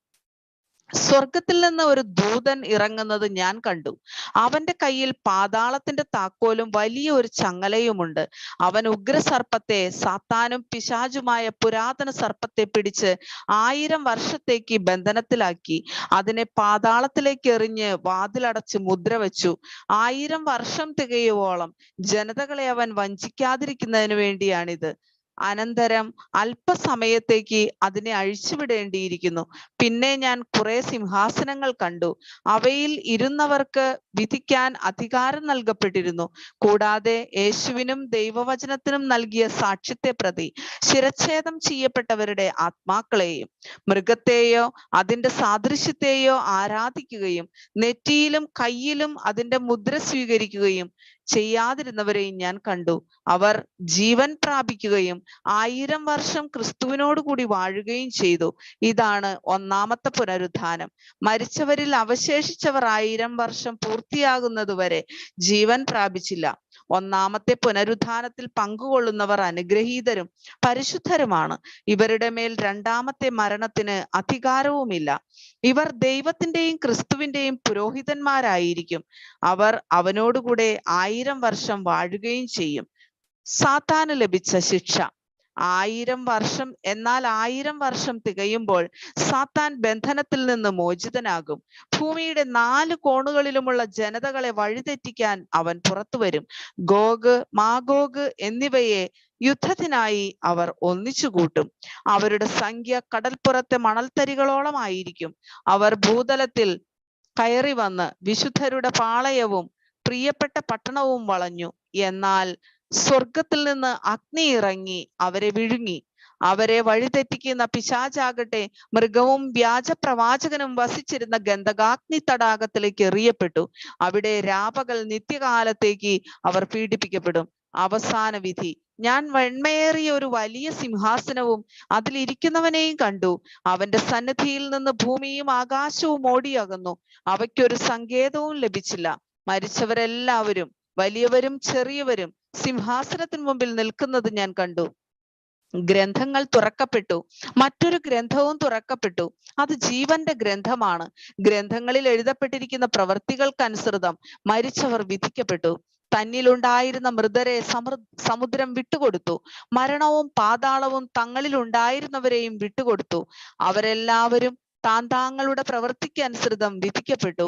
സ്വർഗത്തിൽ നിന്ന് ഒരു ദൂതൻ ഇറങ്ങുന്നത് ഞാൻ കണ്ടു. അവന്റെ കയ്യിൽ പാതാളത്തിന്റെ താക്കോലും വലിയ ഒരു ചങ്ങലയുമുണ്ട്. അവൻ ഉഗ്രസർപ്പത്തെ, സാത്താനും പിശാചുമായ പുരാതന സർപ്പത്തെ പിടിച്ച് 1000 വർഷത്തേക്ക് ബന്ധനത്തിലാക്കി അതിനെ പാതാളത്തിലേക്ക് എറിഞ്ഞ് വാതിലടച്ച് മുദ്ര വെച്ചു. 1000 വർഷം തികയുവോളം ജനതകളെ അവൻ വഞ്ചിക്കാതിരിക്കുന്നതിന് വേണ്ടിയാണിത്. അനന്തരം അല്പസമയത്തേക്ക് അതിനെ അഴിച്ചുവിടേണ്ടിയിരിക്കുന്നു. പിന്നെ ഞാൻ കുറെ സിംഹാസനങ്ങൾ കണ്ടു. അവയിൽ ഇരുന്നവർക്ക് വിധിക്കാൻ അധികാരം നൽകപ്പെട്ടിരുന്നു. കൂടാതെ യേശുവിനും ദൈവവചനത്തിനും നൽകിയ സാക്ഷ്യത്തെ പ്രതി ശിരച്ഛേദം ചെയ്യപ്പെട്ടവരുടെ ആത്മാക്കളെയും മൃഗത്തെയോ അതിന്റെ സാദൃശ്യത്തെയോ ആരാധിക്കുകയും നെറ്റിയിലും കയ്യിലും അതിന്റെ മുദ്ര സ്വീകരിക്കുകയും ചെയ്യാതിരുന്നവരെയും ഞാൻ കണ്ടു. അവർ ജീവൻ പ്രാപിക്കുകയും 1000 വർഷം ക്രിസ്തുവിനോട് കൂടി വാഴുകയും ചെയ്തു. ഇതാണ് ഒന്നാമത്തെ പുനരുത്ഥാനം. മരിച്ചവരിൽ അവശേഷിച്ചവർ 1000 വർഷം പൂർത്തിയാകുന്നതുവരെ ജീവൻ പ്രാപിച്ചില്ല. ഒന്നാമത്തെ പുനരുത്ഥാനത്തിൽ പങ്കുകൊള്ളുന്നവർ അനുഗ്രഹീതരും പരിശുദ്ധരുമാണ്. ഇവരുടെ മേൽ രണ്ടാമത്തെ മരണത്തിന് അധികാരവുമില്ല. ഇവർ ദൈവത്തിന്റെയും ക്രിസ്തുവിന്റെയും പുരോഹിതന്മാരായിരിക്കും. അവർ അവനോടുകൂടെ 1000 വർഷം വാഴുകയും ചെയ്യും. സാത്താന് ലഭിച്ച ശിക്ഷ. 1000 വർഷം. എന്നാൽ 1000 വർഷം തികയുമ്പോൾ സാത്താൻ ബന്ധനത്തിൽ നിന്ന് മോചിതനാകും. ഭൂമിയുടെ 4 കോണുകളിലുമുള്ള ജനതകളെ വഴിതെറ്റിക്കാൻ അവൻ പുറത്തു വരും. ഗോഗ്, മാഗോഗ് എന്നിവയെ യുദ്ധത്തിനായി അവർ ഒന്നിച്ചുകൂട്ടും. അവരുടെ സംഖ്യ കടൽപ്പുറത്തെ മണൽത്തരികളോളം ആയിരിക്കും. അവർ ഭൂതലത്തിൽ കയറി വന്ന് വിശുദ്ധരുടെ പാളയവും പ്രിയപ്പെട്ട പട്ടണവും വളഞ്ഞു. എന്നാൽ സ്വർഗത്തിൽ നിന്ന് അഗ്നി ഇറങ്ങി അവരെ വിഴുങ്ങി. അവരെ വഴിതെറ്റിക്കുന്ന പിശാചാകട്ടെ മൃഗവും വ്യാജ പ്രവാചകനും വസിച്ചിരുന്ന ഗന്ധകാഗ്നി തടാകത്തിലേക്ക് എറിയപ്പെട്ടു. അവിടെ രാപകൽ നിത്യകാലത്തേക്ക് അവർ പീഡിപ്പിക്കപ്പെടും. അവസാന വിധി. ഞാൻ വെണ്മയേറിയ ഒരു വലിയ സിംഹാസനവും അതിലിരിക്കുന്നവനെയും കണ്ടു. അവന്റെ സന്നിധിയിൽ നിന്ന് ഭൂമിയും ആകാശവും ഓടിയകന്നു. അവയ്ക്കൊരു സങ്കേതവും ലഭിച്ചില്ല. മരിച്ചവരെല്ലാവരും, വലിയവരും ചെറിയവരും, സിംഹാസനത്തിന് മുമ്പിൽ നിൽക്കുന്നത് ഞാൻ കണ്ടു. ഗ്രന്ഥങ്ങൾ തുറക്കപ്പെട്ടു. മറ്റൊരു ഗ്രന്ഥവും തുറക്കപ്പെട്ടു. അത് ജീവന്റെ ഗ്രന്ഥമാണ്. ഗ്രന്ഥങ്ങളിൽ എഴുതപ്പെട്ടിരിക്കുന്ന പ്രവൃത്തികൾക്കനുസൃതം മരിച്ചവർ വിധിക്കപ്പെട്ടു. തന്നിലുണ്ടായിരുന്ന മൃതരെ സമുദ്രം വിട്ടുകൊടുത്തു. മരണവും പാതാളവും തങ്ങളിൽ ഉണ്ടായിരുന്നവരെയും വിട്ടുകൊടുത്തു. അവരെല്ലാവരും താന്താങ്ങളുടെ പ്രവൃത്തിക്ക് അനുസൃതം വിധിക്കപ്പെട്ടു.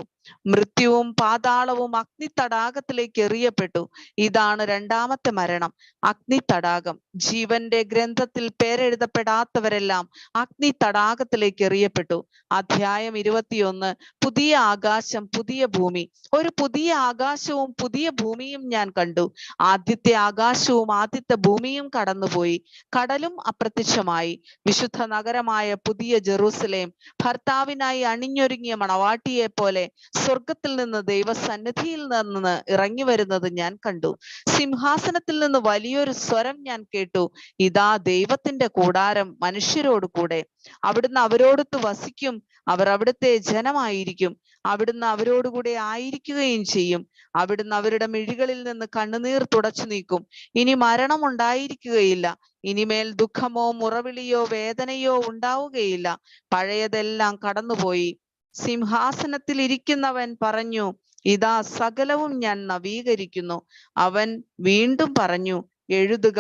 മൃത്യുവും പാതാളവും അഗ്നി തടാകത്തിലേക്ക് എറിയപ്പെട്ടു. ഇതാണ് രണ്ടാമത്തെ മരണം, അഗ്നി തടാകം. ജീവന്റെ ഗ്രന്ഥത്തിൽ പേരെഴുതപ്പെടാത്തവരെല്ലാം അഗ്നി തടാകത്തിലേക്ക് എറിയപ്പെട്ടു. അധ്യായം 21. പുതിയ ആകാശം, പുതിയ ഭൂമി. ഒരു പുതിയ ആകാശവും പുതിയ ഭൂമിയും ഞാൻ കണ്ടു. ആദ്യത്തെ ആകാശവും ആദ്യത്തെ ഭൂമിയും കടന്നുപോയി. കടലും അപ്രത്യക്ഷമായി. വിശുദ്ധ നഗരമായ പുതിയ ജെറൂസലേം ഭർത്താവിനായി അണിഞ്ഞൊരുങ്ങിയ മണവാട്ടിയെ പോലെ സ്വർഗത്തിൽ നിന്ന് ദൈവസന്നിധിയിൽ നിന്ന് ഇറങ്ങി വരുന്നത് ഞാൻ കണ്ടു. സിംഹാസനത്തിൽ നിന്ന് വലിയൊരു സ്വരം ഞാൻ കേട്ടു. ഇതാ ദൈവത്തിന്റെ കൂടാരം മനുഷ്യരോട് കൂടെ. അവിടുന്ന് അവരോടൊത്ത് വസിക്കും. അവർ അവിടുത്തെ ജനമായിരിക്കും. അവിടുന്ന് അവരോടുകൂടെ ആയിരിക്കുകയും ചെയ്യും. അവിടുന്ന് അവരുടെ മിഴികളിൽ നിന്ന് കണ്ണുനീർ തുടച്ചു നീക്കും. ഇനി മരണം ഉണ്ടായിരിക്കുകയില്ല. ഇനിമേൽ ദുഃഖമോ മുറവിളിയോ വേദനയോ ഉണ്ടാവുകയില്ല. പഴയതെല്ലാം കടന്നുപോയി. സിംഹാസനത്തിൽ ഇരിക്കുന്നവൻ പറഞ്ഞു, ഇതാ സകലവും ഞാൻ നവീകരിക്കുന്നു. അവൻ വീണ്ടും പറഞ്ഞു, എഴുതുക,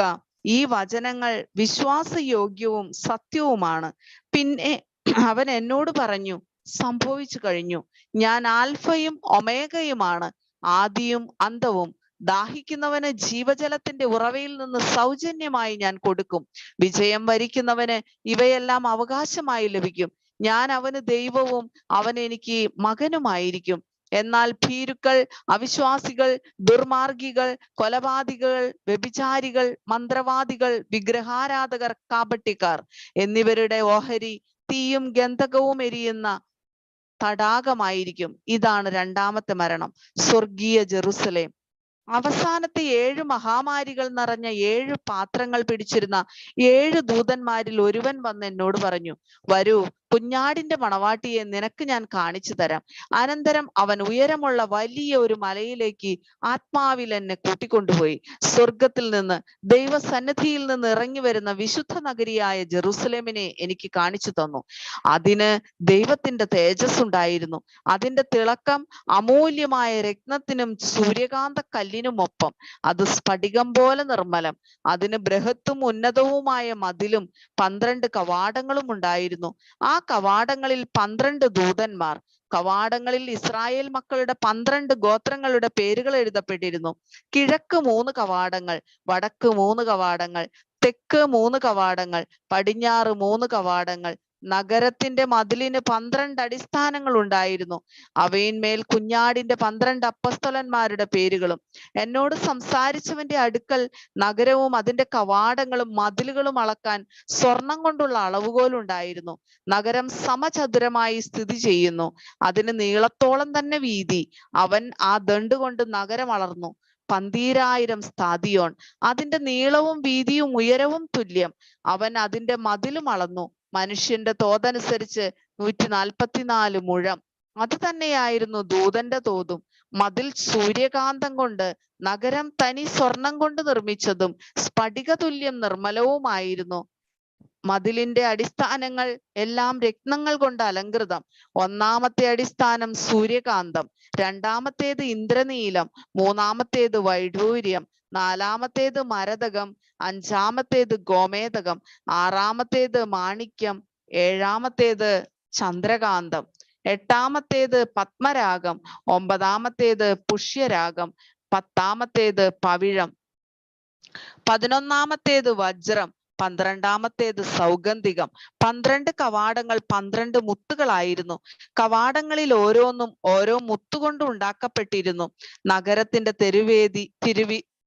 ഈ വചനങ്ങൾ വിശ്വാസയോഗ്യവും സത്യവുമാണ്. പിന്നെ അവൻ എന്നോട് പറഞ്ഞു, സംഭവിച്ചു കഴിഞ്ഞു. ഞാൻ ആൽഫയും ഒമേഗയുമാണ്, ആദിയും അന്തവും. ദാഹിക്കുന്നവന് ജീവജലത്തിന്റെ ഉറവയിൽ നിന്ന് സൗജന്യമായി ഞാൻ കൊടുക്കും. വിജയം വരിക്കുന്നവന് ഇവയെല്ലാം അവകാശമായി ലഭിക്കും. ഞാൻ അവന് ദൈവവും അവൻ എനിക്ക് മകനുമായിരിക്കും. എന്നാൽ ഭീരുക്കൾ, അവിശ്വാസികൾ, ദുർമാർഗികൾ, കൊലപാതകികൾ, വ്യഭിചാരികൾ, മന്ത്രവാദികൾ, വിഗ്രഹാരാധകർ, കാപട്യക്കാർ എന്നിവരുടെ ഓഹരി തീയും ഗന്ധകവും എരിയുന്ന തടാകമായിരിക്കും. ഇതാണ് രണ്ടാമത്തെ മരണം, സ്വർഗീയ ജെറുസലേം. അവസാനത്തെ 7 മഹാമാരികൾ നിറഞ്ഞ 7 പാത്രങ്ങൾ പിടിച്ചിരുന്ന 7 ദൂതന്മാരിൽ ഒരുവൻ വന്ന് എന്നോട് പറഞ്ഞു, വരൂ, കുഞ്ഞാടിന്റെ മണവാട്ടിയെ നിനക്ക് ഞാൻ കാണിച്ചു തരാം. അനന്തരം അവൻ ഉയരമുള്ള വലിയ ഒരു മലയിലേക്ക് ആത്മാവിൽ എന്നെ കൂട്ടിക്കൊണ്ടുപോയി. സ്വർഗത്തിൽ നിന്ന്, ദൈവസന്നിധിയിൽ നിന്ന് ഇറങ്ങി വരുന്ന വിശുദ്ധ നഗരിയായ ജെറുസലേമിനെ എനിക്ക് കാണിച്ചു തന്നു. അതിന് ദൈവത്തിന്റെ തേജസ് ഉണ്ടായിരുന്നു. അതിന്റെ തിളക്കം അമൂല്യമായ രത്നത്തിനും സൂര്യകാന്ത കല്ലിനുമൊപ്പം. അത് സ്ഫടികം പോലെ നിർമ്മലം. അതിന് ബൃഹത്തും ഉന്നതവുമായ മതിലും 12 കവാടങ്ങളും ഉണ്ടായിരുന്നു. ആ കവാടങ്ങളിൽ 12 ദൂതന്മാർ. കവാടങ്ങളിൽ ഇസ്രായേൽ മക്കളുടെ 12 ഗോത്രങ്ങളുടെ പേരുകൾ എഴുതപ്പെട്ടിരുന്നു. കിഴക്ക് 3 കവാടങ്ങൾ, വടക്ക് 3 കവാടങ്ങൾ, തെക്ക് 3 കവാടങ്ങൾ, പടിഞ്ഞാറ് 3 കവാടങ്ങൾ. നഗരത്തിന്റെ മതിലിന് 12 അടിസ്ഥാനങ്ങൾ ഉണ്ടായിരുന്നു. അവയിന്മേൽ കുഞ്ഞാടിന്റെ 12 അപ്പസ്തലന്മാരുടെ പേരുകളും. എന്നോട് സംസാരിച്ചവന്റെ അടുക്കൽ നഗരവും അതിന്റെ കവാടങ്ങളും മതിലുകളും അളക്കാൻ സ്വർണം കൊണ്ടുള്ള അളവുകോൽ ഉണ്ടായിരുന്നു. നഗരം സമചതുരമായി സ്ഥിതി ചെയ്യുന്നു. അതിന് നീളത്തോളം തന്നെ വീതി. അവൻ ആ ദണ്ട് കൊണ്ട് നഗരം അളന്നു. 12000 സ്ഥാദിയോൺ. അതിന്റെ നീളവും വീതിയും ഉയരവും തുല്യം. അവൻ അതിന്റെ മതിലും അളന്നു. മനുഷ്യന്റെ തോതനുസരിച്ച് 144 മുഴം. അത് തന്നെയായിരുന്നു ദൂതന്റെ തോതും. മതിൽ സൂര്യകാന്തം കൊണ്ട്, നഗരം തനി സ്വർണം കൊണ്ട് നിർമ്മിച്ചതും സ്ഫടിക തുല്യം നിർമ്മലവുമായിരുന്നു. മതിലിന്റെ അടിസ്ഥാനങ്ങൾ എല്ലാം രത്നങ്ങൾ കൊണ്ട് അലങ്കൃതം. ഒന്നാമത്തെ അടിസ്ഥാനം സൂര്യകാന്തം, രണ്ടാമത്തേത് ഇന്ദ്രനീലം, മൂന്നാമത്തേത് വൈഡൂര്യം, നാലാമത്തേത് മരതകം, അഞ്ചാമത്തേത് ഗോമേതകം, ആറാമത്തേത് മാണിക്യം, ഏഴാമത്തേത് ചന്ദ്രകാന്തം, എട്ടാമത്തേത് പത്മരാഗം, ഒമ്പതാമത്തേത് പുഷ്യരാഗം, പത്താമത്തേത് പവിഴം, 11ാമത്തേത് വജ്രം, 12ാമത്തേത് സൗഗന്ധികം. 12 കവാടങ്ങൾ 12 മുത്തുകളായിരുന്നു. കവാടങ്ങളിൽ ഓരോന്നും ഓരോ മുത്തുകൊണ്ട് ഉണ്ടാക്കപ്പെട്ടിരുന്നു. നഗരത്തിന്റെ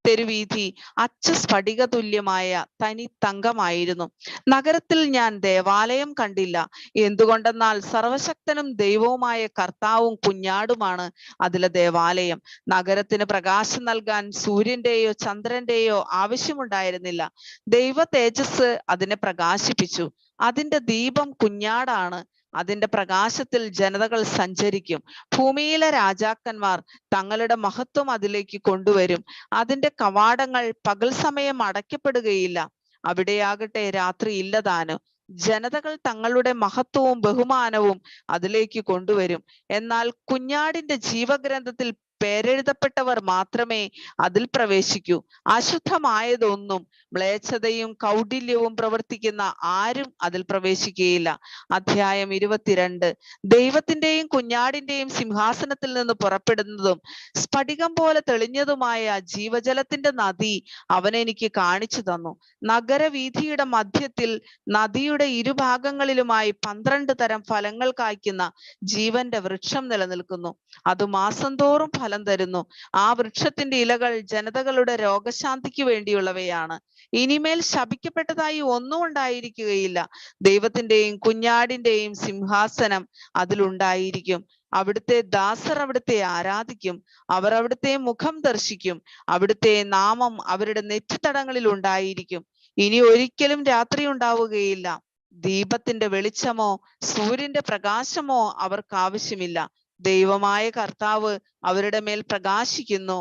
തെരുവീഥി അച്ച സ്ഫടിക തുല്യമായ തനി തങ്കമായിരുന്നു. നഗരത്തിൽ ഞാൻ ദേവാലയം കണ്ടില്ല. എന്തുകൊണ്ടെന്നാൽ സർവശക്തനും ദൈവവുമായ കർത്താവും കുഞ്ഞാടുമാണ് അതിലെ ദേവാലയം. നഗരത്തിന് പ്രകാശം നൽകാൻ സൂര്യന്റെയോ ചന്ദ്രന്റെയോ ആവശ്യമുണ്ടായിരുന്നില്ല. ദൈവ തേജസ് അതിനെ പ്രകാശിപ്പിച്ചു. അതിന്റെ ദീപം കുഞ്ഞാടാണ്. അതിന്റെ പ്രകാശത്തിൽ ജനതകൾ സഞ്ചരിക്കും. ഭൂമിയിലെ രാജാക്കന്മാർ തങ്ങളുടെ മഹത്വം അതിലേക്ക് കൊണ്ടുവരും. അതിന്റെ കവാടങ്ങൾ പകൽ സമയം അടയ്ക്കപ്പെടുകയില്ല. അവിടെയാകട്ടെ രാത്രി ഇല്ലതാനും. ജനതകൾ തങ്ങളുടെ മഹത്വവും ബഹുമാനവും അതിലേക്ക് കൊണ്ടുവരും. എന്നാൽ കുഞ്ഞാടിന്റെ ജീവഗ്രന്ഥത്തിൽ പേരെഴുതപ്പെട്ടവർ മാത്രമേ അതിൽ പ്രവേശിക്കൂ. അശുദ്ധമായതൊന്നും മ്ലേച്ഛതയും കൗടില്യവും പ്രവർത്തിക്കുന്ന ആരും അതിൽ പ്രവേശിക്കുകയില്ല. അധ്യായം 22. ദൈവത്തിന്റെയും കുഞ്ഞാടിന്റെയും സിംഹാസനത്തിൽ നിന്ന് പുറപ്പെടുന്നതും സ്ഫടികം പോലെ തെളിഞ്ഞതുമായ ജീവജലത്തിന്റെ നദി അവൻ എനിക്ക് കാണിച്ചു തന്നു. നഗരവീഥിയുടെ മധ്യത്തിൽ നദിയുടെ ഇരുഭാഗങ്ങളിലുമായി 12 തരം ഫലങ്ങൾ കായ്ക്കുന്ന ജീവന്റെ വൃക്ഷം നിലനിൽക്കുന്നു. അത് മാസം തോറും ഫലം തരുന്നു. ആ വൃക്ഷത്തിന്റെ ഇലകൾ ജനതകളുടെ രോഗശാന്തിക്ക് വേണ്ടിയുള്ളവയാണ്. ഇനിമേൽ ശപിക്കപ്പെട്ടതായി ഒന്നും ഉണ്ടായിരിക്കുകയില്ല. ദൈവത്തിന്റെയും കുഞ്ഞാടിന്റെയും സിംഹാസനം അതിലുണ്ടായിരിക്കും. അവിടുത്തെ ദാസർ അവിടുത്തെ ആരാധിക്കും. അവർ അവിടുത്തെ മുഖം ദർശിക്കും. അവിടുത്തെ നാമം അവരുടെ നെറ്റിത്തടങ്ങളിൽ ഉണ്ടായിരിക്കും. ഇനി ഒരിക്കലും രാത്രി ഉണ്ടാവുകയില്ല. ദീപത്തിന്റെ വെളിച്ചമോ സൂര്യന്റെ പ്രകാശമോ അവർക്ക് ആവശ്യമില്ല. ദൈവമായ കർത്താവ് അവരുടെ മേൽ പ്രകാശിക്കുന്നു.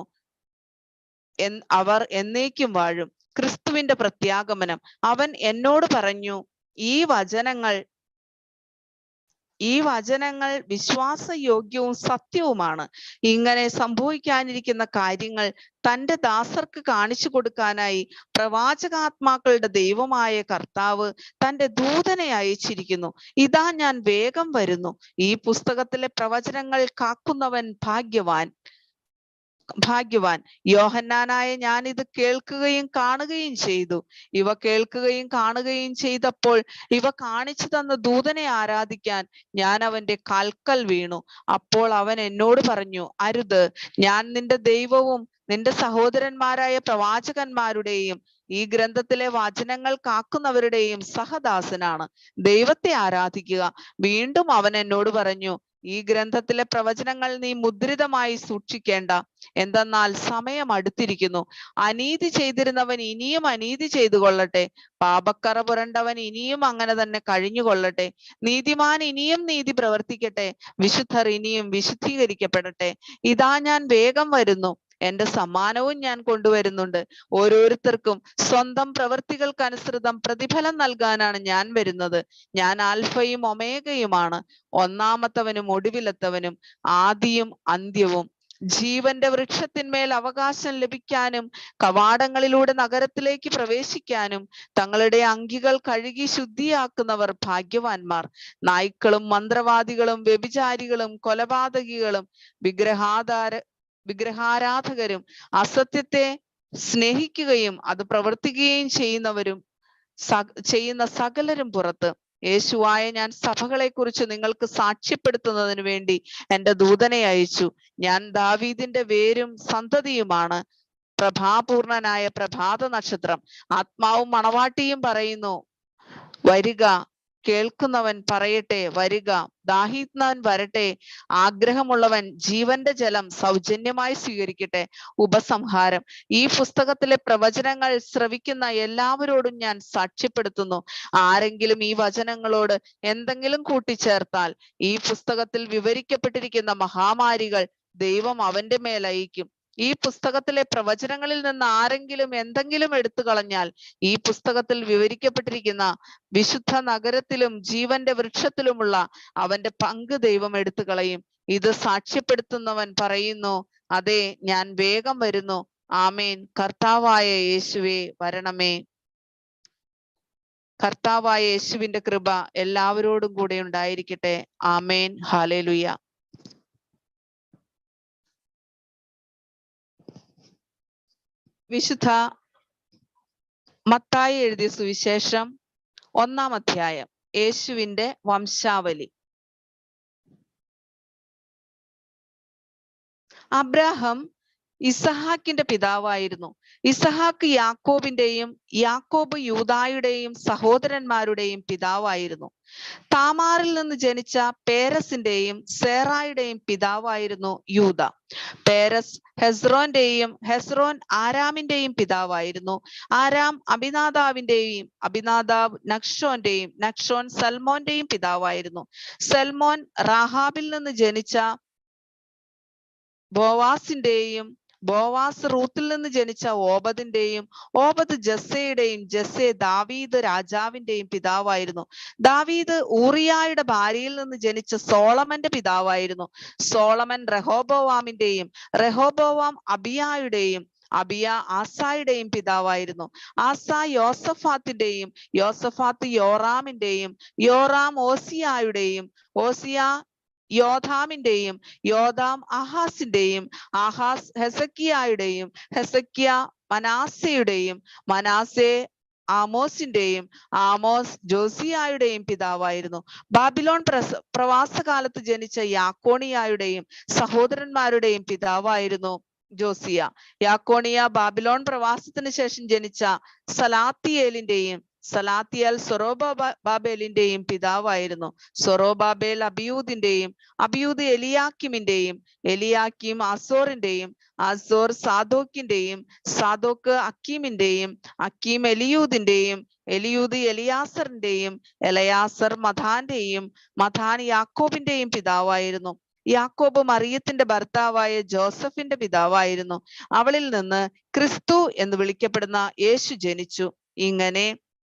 അവർ എന്നേക്കും വാഴും. ക്രിസ്തുവിന്റെ പ്രത്യാഗമനം. അവൻ എന്നോട് പറഞ്ഞു, ഈ വചനങ്ങൾ വിശ്വാസയോഗ്യവും സത്യവുമാണ്. ഇങ്ങനെ സംഭവിക്കാനിരിക്കുന്ന കാര്യങ്ങൾ തന്റെ ദാസർക്ക് കാണിച്ചു കൊടുക്കാനായി പ്രവാചകാത്മാക്കളുടെ ദൈവമായ കർത്താവ് തന്റെ ദൂതനെ അയച്ചിരിക്കുന്നു. ഇതാ ഞാൻ വേഗം വരുന്നു. ഈ പുസ്തകത്തിലെ പ്രവചനങ്ങൾ കാക്കുന്നവൻ ഭാഗ്യവാൻ. യോഹന്നാനായ ഞാൻ ഇത് കേൾക്കുകയും കാണുകയും ചെയ്തു. ഇവ കേൾക്കുകയും കാണുകയും ചെയ്തപ്പോൾ ഇവ കാണിച്ചു തന്ന ദൂതനെ ആരാധിക്കാൻ ഞാൻ അവന്റെ കാൽക്കൽ വീണു. അപ്പോൾ അവൻ എന്നോട് പറഞ്ഞു, അരുത്, ഞാൻ നിന്റെ ദൈവവും നിന്റെ സഹോദരന്മാരായ പ്രവാചകന്മാരുടെയും ഈ ഗ്രന്ഥത്തിലെ വചനങ്ങൾ കാക്കുന്നവരുടെയും സഹദാസനാണ്. ദൈവത്തെ ആരാധിക്കുക. വീണ്ടും അവൻ എന്നോട് പറഞ്ഞു, ഈ ഗ്രന്ഥത്തിലെ പ്രവചനങ്ങൾ നീ മുദ്രിതമായി സൂക്ഷിക്കേണ്ട. എന്തെന്നാൽ സമയം അടുത്തിരിക്കുന്നു. അനീതി ചെയ്തിരുന്നവൻ ഇനിയും അനീതി ചെയ്തു കൊള്ളട്ടെ. പാപക്കറ പുരണ്ടവൻ ഇനിയും അങ്ങനെ തന്നെ കഴിഞ്ഞുകൊള്ളട്ടെ. നീതിമാൻ ഇനിയും നീതി പ്രവർത്തിക്കട്ടെ. വിശുദ്ധർ ഇനിയും വിശുദ്ധീകരിക്കപ്പെടട്ടെ. ഇതാ ഞാൻ വേഗം വരുന്നു. എന്റെ സമ്മാനവും ഞാൻ കൊണ്ടുവരുന്നുണ്ട്. ഓരോരുത്തർക്കും സ്വന്തം പ്രവൃത്തികൾക്കനുസൃതം പ്രതിഫലം നൽകാനാണ് ഞാൻ വരുന്നത്. ഞാൻ ആൽഫയും ഒമേഗയുമാണ്, ഒന്നാമത്തവനും ഒടുവിലത്തവനും ആദിയും അന്ത്യവും. ജീവന്റെ വൃക്ഷത്തിന്മേൽ അവകാശം ലഭിക്കാനും കവാടങ്ങളിലൂടെ നഗരത്തിലേക്ക് പ്രവേശിക്കാനും തങ്ങളുടെ അങ്കികൾ കഴുകി ശുദ്ധിയാക്കുന്നവർ ഭാഗ്യവാന്മാർ. നായ്ക്കളും മന്ത്രവാദികളും വ്യഭിചാരികളും കൊലപാതകികളും വിഗ്രഹാരാധകരും അസത്യത്തെ സ്നേഹിക്കുകയും അത് പ്രവർത്തിക്കുകയും ചെയ്യുന്ന സകലരും പുറത്ത്. യേശുവായ ഞാൻ സഭകളെ കുറിച്ച് നിങ്ങൾക്ക് സാക്ഷ്യപ്പെടുത്തുന്നതിന് വേണ്ടി എന്റെ ദൂതനെ അയച്ചു. ഞാൻ ദാവീദിന്റെ വേരും സന്തതിയുമാണ്. പ്രഭാപൂർണനായ പ്രഭാത നക്ഷത്രം. ആത്മാവും മണവാട്ടിയും പറയുന്നു, വരിക. കേൾക്കുന്നവൻ പറയട്ടെ, വരിക. ദാഹിക്കുന്നവൻ വരട്ടെ. ആഗ്രഹമുള്ളവൻ ജീവന്റെ ജലം സൗജന്യമായി സ്വീകരിക്കട്ടെ. ഉപസംഹാരം. ഈ പുസ്തകത്തിലെ പ്രവചനങ്ങൾ ശ്രവിക്കുന്ന എല്ലാവരോടും ഞാൻ സാക്ഷ്യപ്പെടുത്തുന്നു. ആരെങ്കിലും ഈ വചനങ്ങളോട് എന്തെങ്കിലും കൂട്ടിച്ചേർത്താൽ ഈ പുസ്തകത്തിൽ വിവരിക്കപ്പെട്ടിരിക്കുന്ന മഹാമാരികൾ ദൈവം അവന്റെ മേൽ അയക്കും. ഈ പുസ്തകത്തിലെ പ്രവചനങ്ങളിൽ നിന്ന് ആരെങ്കിലും എന്തെങ്കിലും എടുത്തു കളഞ്ഞാൽ ഈ പുസ്തകത്തിൽ വിവരിക്കപ്പെട്ടിരിക്കുന്ന വിശുദ്ധ നഗരത്തിലും ജീവന്റെ വൃക്ഷത്തിലുമുള്ള അവന്റെ പങ്ക് ദൈവം എടുത്തു കളയും. ഇത് സാക്ഷ്യപ്പെടുത്തുന്നവൻ പറയുന്നു, അതെ, ഞാൻ വേഗം വരുന്നു. ആമേൻ. കർത്താവായ യേശുവേ വരണമേ. കർത്താവായ യേശുവിന്റെ കൃപ എല്ലാവരോടും കൂടെ ഉണ്ടായിരിക്കട്ടെ. ആമേൻ. ഹല്ലേലൂയ. വിശുദ്ധ മത്തായി എഴുതിയ സുവിശേഷം 1-ാം അധ്യായം. യേശുവിന്റെ വംശാവലി. അബ്രാഹാം ഇസഹാക്കിന്റെ പിതാവായിരുന്നു. ഇസഹാക്ക് യാക്കോബിന്റെയും യാക്കോബ് യൂദായുടെയും സഹോദരന്മാരുടെയും പിതാവായിരുന്നു. താമാറിൽ നിന്ന് ജനിച്ച പേരസിന്റെയും സേറായുടെയും പിതാവായിരുന്നു യൂദ. പേരസ് ഹെസ്രോന്റെയും ഹെസ്രോൻ ആരാമിന്റെയും പിതാവായിരുന്നു. ആരാം അബിനാദാവിന്റെയും അബിനാദാവ് നക്ഷോന്റെയും നക്ഷോൻ സൽമോന്റെയും പിതാവായിരുന്നു. സൽമോൻ റാഹാബിൽ നിന്ന് ജനിച്ച ബോവാസിന്റെയും ബോവാസ് റൂത്തിൽ നിന്ന് ജനിച്ച ഓബദിന്റെയും ഓബദ് ജസ്സയുടെയും ജസ്സെ ദാവീദ് രാജാവിന്റെയും പിതാവായിരുന്നു. ദാവീദ് ഊറിയായുടെ ഭാര്യയിൽ നിന്ന് ജനിച്ച സോളമന്റെ പിതാവായിരുന്നു. സോളമൻ റഹോബോവാമിന്റെയും റഹോബോവാം അബിയായുടെയും അബിയ ആസായുടെയും പിതാവായിരുന്നു. ആസ യോസഫാത്തിന്റെയും യോസഫാത്ത് യോറാമിന്റെയും യോറാം ഓസിയായുടെയും ഓസിയ യോധാമിന്റെയും യോധാം ആഹാസിന്റെയും ആഹാസ് ഹെസക്കിയായുടെയും ഹെസക്കിയ മനാസയുടെയും മനാസെ ആമോസിന്റെയും ആമോസ് ജോസിയായുടെയും പിതാവായിരുന്നു. ബാബിലോൺ പ്രവാസകാലത്ത് ജനിച്ച യാക്കോണിയായുടെയും സഹോദരന്മാരുടെയും പിതാവായിരുന്നു ജോസിയ. യാക്കോണിയ ബാബിലോൺ പ്രവാസത്തിന് ശേഷം ജനിച്ച സലാത്തിയേലിന്റെയും സലാത്തിയാൽ സൊറോബാബേലിന്റെയും പിതാവായിരുന്നു. സൊറോബാബേൽ അബിയൂദിന്റെയും അബിയൂദ് എലിയാക്കിമിന്റെയും എലിയാക്കിം ആസോറിന്റെയും ആസോർ സാദോക്കിന്റെയും സാദോക്ക് അക്കീമിന്റെയും അക്കീം എലിയൂദിന്റെയും എലിയൂദ് എലിയാസറിന്റെയും എലയാസർ മഥാന്റെയും മഥാൻ യാക്കോബിന്റെയും പിതാവായിരുന്നു. യാക്കോബ് മറിയത്തിന്റെ ഭർത്താവായ ജോസഫിന്റെ പിതാവായിരുന്നു. അവളിൽ നിന്ന് ക്രിസ്തു എന്ന് വിളിക്കപ്പെടുന്ന യേശു ജനിച്ചു. ഇങ്ങനെ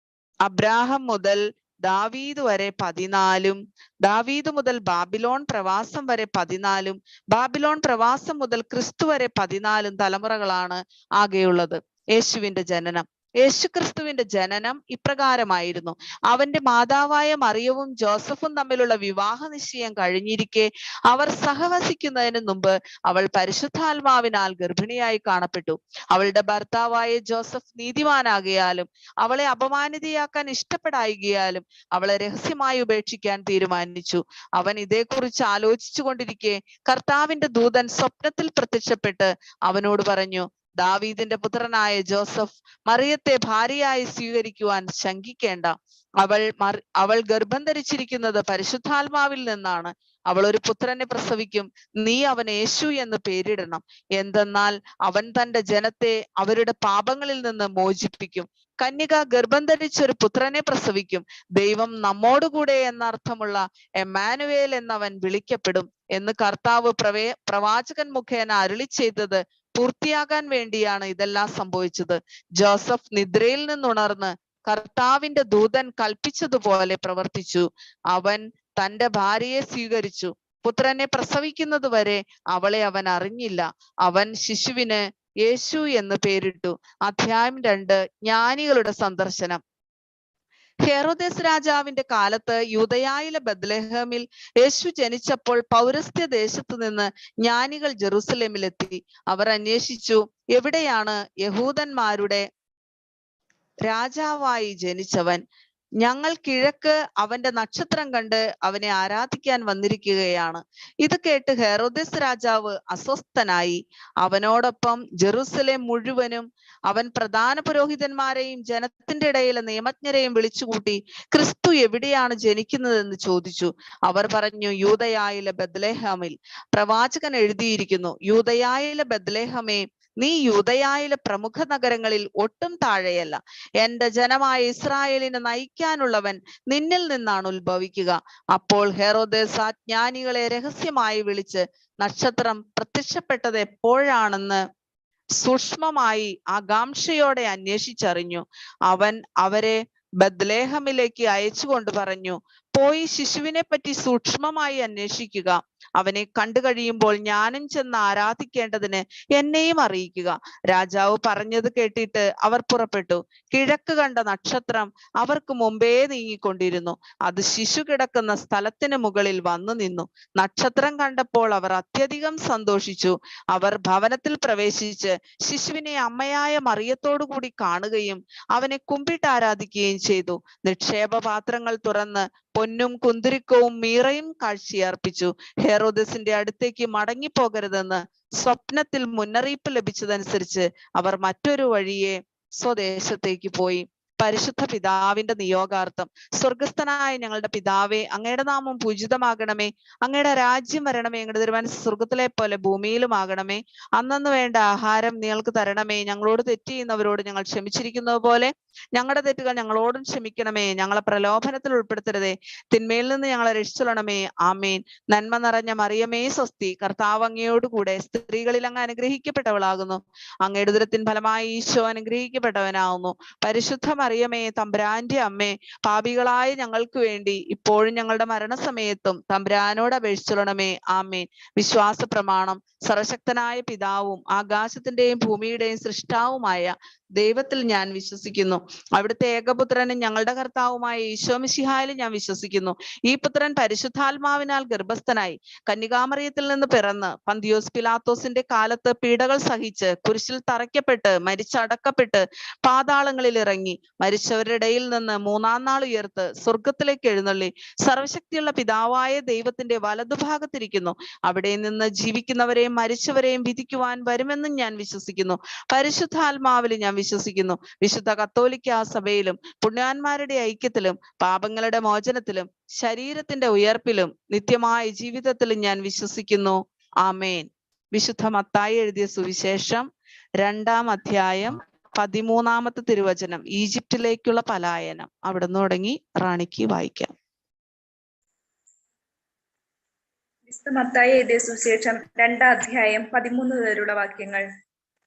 അബ്രാഹാം മുതൽ ദാവീദ് വരെ 14, ദാവീദ് മുതൽ ബാബിലോൺ പ്രവാസം വരെ 14, ബാബിലോൺ പ്രവാസം മുതൽ ക്രിസ്തു വരെ 14 തലമുറകളാണ് ആകെയുള്ളത്. യേശുവിന്റെ ജനനം. യേശുക്രിസ്തുവിന്റെ ജനനം ഇപ്രകാരമായിരുന്നു. അവന്റെ മാതാവായ മറിയവും ജോസഫും തമ്മിലുള്ള വിവാഹ നിശ്ചയം കഴിഞ്ഞിരിക്കെ അവർ സഹവസിക്കുന്നതിന് മുമ്പ് അവൾ പരിശുദ്ധാത്മാവിനാൽ ഗർഭിണിയായി കാണപ്പെട്ടു. അവളുടെ ഭർത്താവായ ജോസഫ് നീതിമാനാകയാലും അവളെ അപമാനിതയാക്കാൻ ഇഷ്ടപ്പെടായികയാലും അവളെ രഹസ്യമായി ഉപേക്ഷിക്കാൻ തീരുമാനിച്ചു. അവൻ ഇതേക്കുറിച്ച് ആലോചിച്ചു കൊണ്ടിരിക്കെ കർത്താവിന്റെ ദൂതൻ സ്വപ്നത്തിൽ പ്രത്യക്ഷപ്പെട്ട് അവനോട് പറഞ്ഞു, ദാവീദിന്റെ പുത്രനായ ജോസഫ്, മറിയത്തെ ഭാര്യയായി സ്വീകരിക്കുവാൻ ശങ്കിക്കേണ്ട. അവൾ ഗർഭം ധരിച്ചിരിക്കുന്നത് പരിശുദ്ധാത്മാവിൽ നിന്നാണ്. അവൾ ഒരു പുത്രനെ പ്രസവിക്കും. നീ അവന് യേശു എന്ന് പേരിടണം. എന്തെന്നാൽ അവൻ തന്റെ ജനത്തെ അവരുടെ പാപങ്ങളിൽ നിന്ന് മോചിപ്പിക്കും. കന്യക ഗർഭം ധരിച്ചൊരു പുത്രനെ പ്രസവിക്കും. ദൈവം നമ്മോടുകൂടെ എന്നർത്ഥമുള്ള എമ്മാനുവേൽ എന്നവൻ വിളിക്കപ്പെടും എന്ന് കർത്താവ് പ്രവാചകൻ മുഖേന അരുളി ചെയ്തത് പൂർത്തിയാകാൻ വേണ്ടിയാണ് ഇതെല്ലാം സംഭവിച്ചത്. ജോസഫ് നിദ്രയിൽ നിന്നുണർന്ന് കർത്താവിന്റെ ദൂതൻ കൽപ്പിച്ചതുപോലെ പ്രവർത്തിച്ചു. അവൻ തന്റെ ഭാര്യയെ സ്വീകരിച്ചു. പുത്രനെ പ്രസവിക്കുന്നത് വരെ അവളെ അവൻ അറിഞ്ഞില്ല. അവൻ ശിശുവിന് യേശു എന്ന് പേരിട്ടു. അധ്യായം 2. ജ്ഞാനികളുടെ സന്ദർശനം. ഹെറോദേസ് രാജാവിന്റെ കാലത്ത് യൂദയായിലെ ബത്ലഹേമിൽ യേശു ജനിച്ചപ്പോൾ പൗരസ്ത്യ ദേശത്തു നിന്ന് ജ്ഞാനികൾ ജെറുസലേമിലെത്തി. അവർ അന്വേഷിച്ചു, എവിടെയാണ് യഹൂദന്മാരുടെ രാജാവായി ജനിച്ചവൻ? ഞങ്ങൾ കിഴക്ക് അവന്റെ നക്ഷത്രം കണ്ട് അവനെ ആരാധിക്കാൻ വന്നിരിക്കുകയാണ്. ഇത് കേട്ട് ഹെറോദെസ് രാജാവ് അസ്വസ്ഥനായി. അവനോടൊപ്പം ജെറുസലേം മുഴുവനും അവൻ പ്രധാന പുരോഹിതന്മാരെയും ജനത്തിന്റെ ഇടയിലെ നിയമജ്ഞരെയും വിളിച്ചുകൂട്ടി ക്രിസ്തു എവിടെയാണ് ജനിക്കുന്നതെന്ന് ചോദിച്ചു. അവർ പറഞ്ഞു, യൂദയായിലെ ബത്ലഹേമിൽ. പ്രവാചകൻ എഴുതിയിരിക്കുന്നു, യൂദയായിലെ ബത്ലഹേമേ, നീ യൂദയായിലെ പ്രമുഖ നഗരങ്ങളിൽ ഒട്ടും താഴെയല്ല. എന്റെ ജനമായ ഇസ്രായേലിനെ നയിക്കാനുള്ളവൻ നിന്നിൽ നിന്നാണ് ഉത്ഭവിക്കുക. അപ്പോൾ ഹെറോദേസ് ജ്ഞാനികളെ രഹസ്യമായി വിളിച്ച് നക്ഷത്രം പ്രത്യക്ഷപ്പെട്ടത് എപ്പോഴാണെന്ന് സൂക്ഷ്മമായി ആകാംക്ഷയോടെ അന്വേഷിച്ചറിഞ്ഞു. അവൻ അവരെ ബത്ലേഹമിലേക്ക് അയച്ചുകൊണ്ട് പറഞ്ഞു, പോയി ശിശുവിനെ പറ്റി സൂക്ഷ്മമായി അന്വേഷിക്കുക. അവനെ കണ്ടു കഴിയുമ്പോൾ ഞാനും ചെന്ന് ആരാധിക്കേണ്ടതിന് എന്നെയും അറിയിക്കുക. രാജാവ് പറഞ്ഞത് കേട്ടിട്ട് അവർ പുറപ്പെട്ടു. കിഴക്ക് കണ്ട നക്ഷത്രം അവർക്ക് മുമ്പേ നീങ്ങിക്കൊണ്ടിരുന്നു. അത് ശിശു കിടക്കുന്ന സ്ഥലത്തിന് മുകളിൽ വന്നു നിന്നു. നക്ഷത്രം കണ്ടപ്പോൾ അവർ അത്യധികം സന്തോഷിച്ചു. അവർ ഭവനത്തിൽ പ്രവേശിച്ച് ശിശുവിനെ അമ്മയായ മറിയത്തോടു കൂടി കാണുകയും അവനെ കുമ്പിട്ട് ആരാധിക്കുകയും ചെയ്തു. നിക്ഷേപ പാത്രങ്ങൾ തുറന്ന് പൊന്നും കുന്തിരിക്കവും മീറയും കാഴ്ചയർപ്പിച്ചു. ഹെറോദസിന്റെ അടുത്തേക്ക് മടങ്ങിപ്പോകരുതെന്ന് സ്വപ്നത്തിൽ മുന്നറിയിപ്പ് ലഭിച്ചതനുസരിച്ച് അവർ മറ്റൊരു വഴിയെ സ്വദേശത്തേക്ക് പോയി. പരിശുദ്ധ പിതാവിന്റെ നിയോഗാർത്ഥം. സ്വർഗസ്ഥനായ ഞങ്ങളുടെ പിതാവേ, അങ്ങയുടെ നാമം പൂജിതമാകണമേ. അങ്ങയുടെ രാജ്യം വരണമേ. അങ്ങയുടെ തിരുമനസ്സ് സ്വർഗത്തിലെ പോലെ ഭൂമിയിലുമാകണമേ. അന്നന്ന് വേണ്ട ആഹാരം ഞങ്ങൾക്ക് തരണമേ. ഞങ്ങളോട് തെറ്റ് ചെയ്യുന്നവരോട് ഞങ്ങൾ ക്ഷമിച്ചിരിക്കുന്നത് പോലെ ഞങ്ങളുടെ തെറ്റുകൾ ഞങ്ങളോടും ക്ഷമിക്കണമേ. ഞങ്ങളെ പ്രലോഭനത്തിൽ ഉൾപ്പെടുത്തരുതേ, തിന്മയിൽ നിന്ന് ഞങ്ങളെ രക്ഷിച്ചുകൊള്ളണമേ. ആമേൻ. നന്മ നിറഞ്ഞ മറിയമേ സ്വസ്തി, കർത്താവ് അങ്ങയോടുകൂടെ സ്ത്രീകളിൽ അങ്ങ് അനുഗ്രഹിക്കപ്പെട്ടവളാകുന്നു. അങ്ങയുടെ ഉദരത്തിൻ ഫലമായി ഈശോ അനുഗ്രഹിക്കപ്പെട്ടവനാവുന്നു. പരിശുദ്ധ മറിയമേ, തമ്പുരാന്റെ അമ്മേ, പാപികളായ ഞങ്ങൾക്ക് വേണ്ടി ഇപ്പോഴും ഞങ്ങളുടെ മരണസമയത്തും തമ്പുരാനോട് അപേക്ഷിച്ചുകൊള്ളണമേ. ആമേൻ. വിശ്വാസ പ്രമാണം. സർവശക്തനായ പിതാവും ആകാശത്തിന്റെയും ഭൂമിയുടെയും സൃഷ്ടാവുമായ ദൈവത്തിൽ ഞാൻ വിശ്വസിക്കുന്നു. അവിടുത്തെ ഏകപുത്രനും ഞങ്ങളുടെ കർത്താവുമായ ഈശോ മിശിഹായിലും ഞാൻ വിശ്വസിക്കുന്നു. ഈ പുത്രൻ പരിശുദ്ധാത്മാവിനാൽ ഗർഭസ്ഥനായി കന്യകാമറിയത്തിൽ നിന്ന് പിറന്ന് പന്തിയോസ് പിലാത്തോസിന്റെ കാലത്ത് പീഡകൾ സഹിച്ച് കുരിശിൽ തറയ്ക്കപ്പെട്ട് മരിച്ചടക്കപ്പെട്ട് പാതാളങ്ങളിൽ ഇറങ്ങി മരിച്ചവരുടെ ഇടയിൽ നിന്ന് മൂന്നാം നാൾ ഉയർത്ത് സ്വർഗത്തിലേക്ക് എഴുന്നള്ളി സർവശക്തിയുള്ള പിതാവായ ദൈവത്തിന്റെ വലതുഭാഗത്തിരിക്കുന്നു. അവിടെ നിന്ന് ജീവിക്കുന്നവരെയും മരിച്ചവരെയും വിധിക്കുവാൻ വരുമെന്നും ഞാൻ വിശ്വസിക്കുന്നു. പരിശുദ്ധാത്മാവിൽ ഞാൻ വിശ്വസിക്കുന്നു. വിശുദ്ധ കത്തോലിക്ക സഭയിലും പുണ്യാന്മാരുടെ ഐക്യത്തിലും പാപങ്ങളുടെ മോചനത്തിലും ശരീരത്തിന്റെ ഉയർപ്പിലും നിത്യമായ ജീവിതത്തിലും ഞാൻ വിശ്വസിക്കുന്നു. ആമേൻ. വിശുദ്ധ മത്തായി എഴുതിയ സുവിശേഷം 2-ാം അധ്യായം 13-ാമത്തെ തിരുവചനം. ഈജിപ്തിലേക്കുള്ള പലായനം. അവിടെ നിന്ന് തുടങ്ങി റാണിക്ക് വായിക്കാം. വിശുദ്ധ മത്തായി എഴുതിയ സുവിശേഷം 2-ാം അധ്യായം 13 വരെയുള്ള വാക്യങ്ങൾ.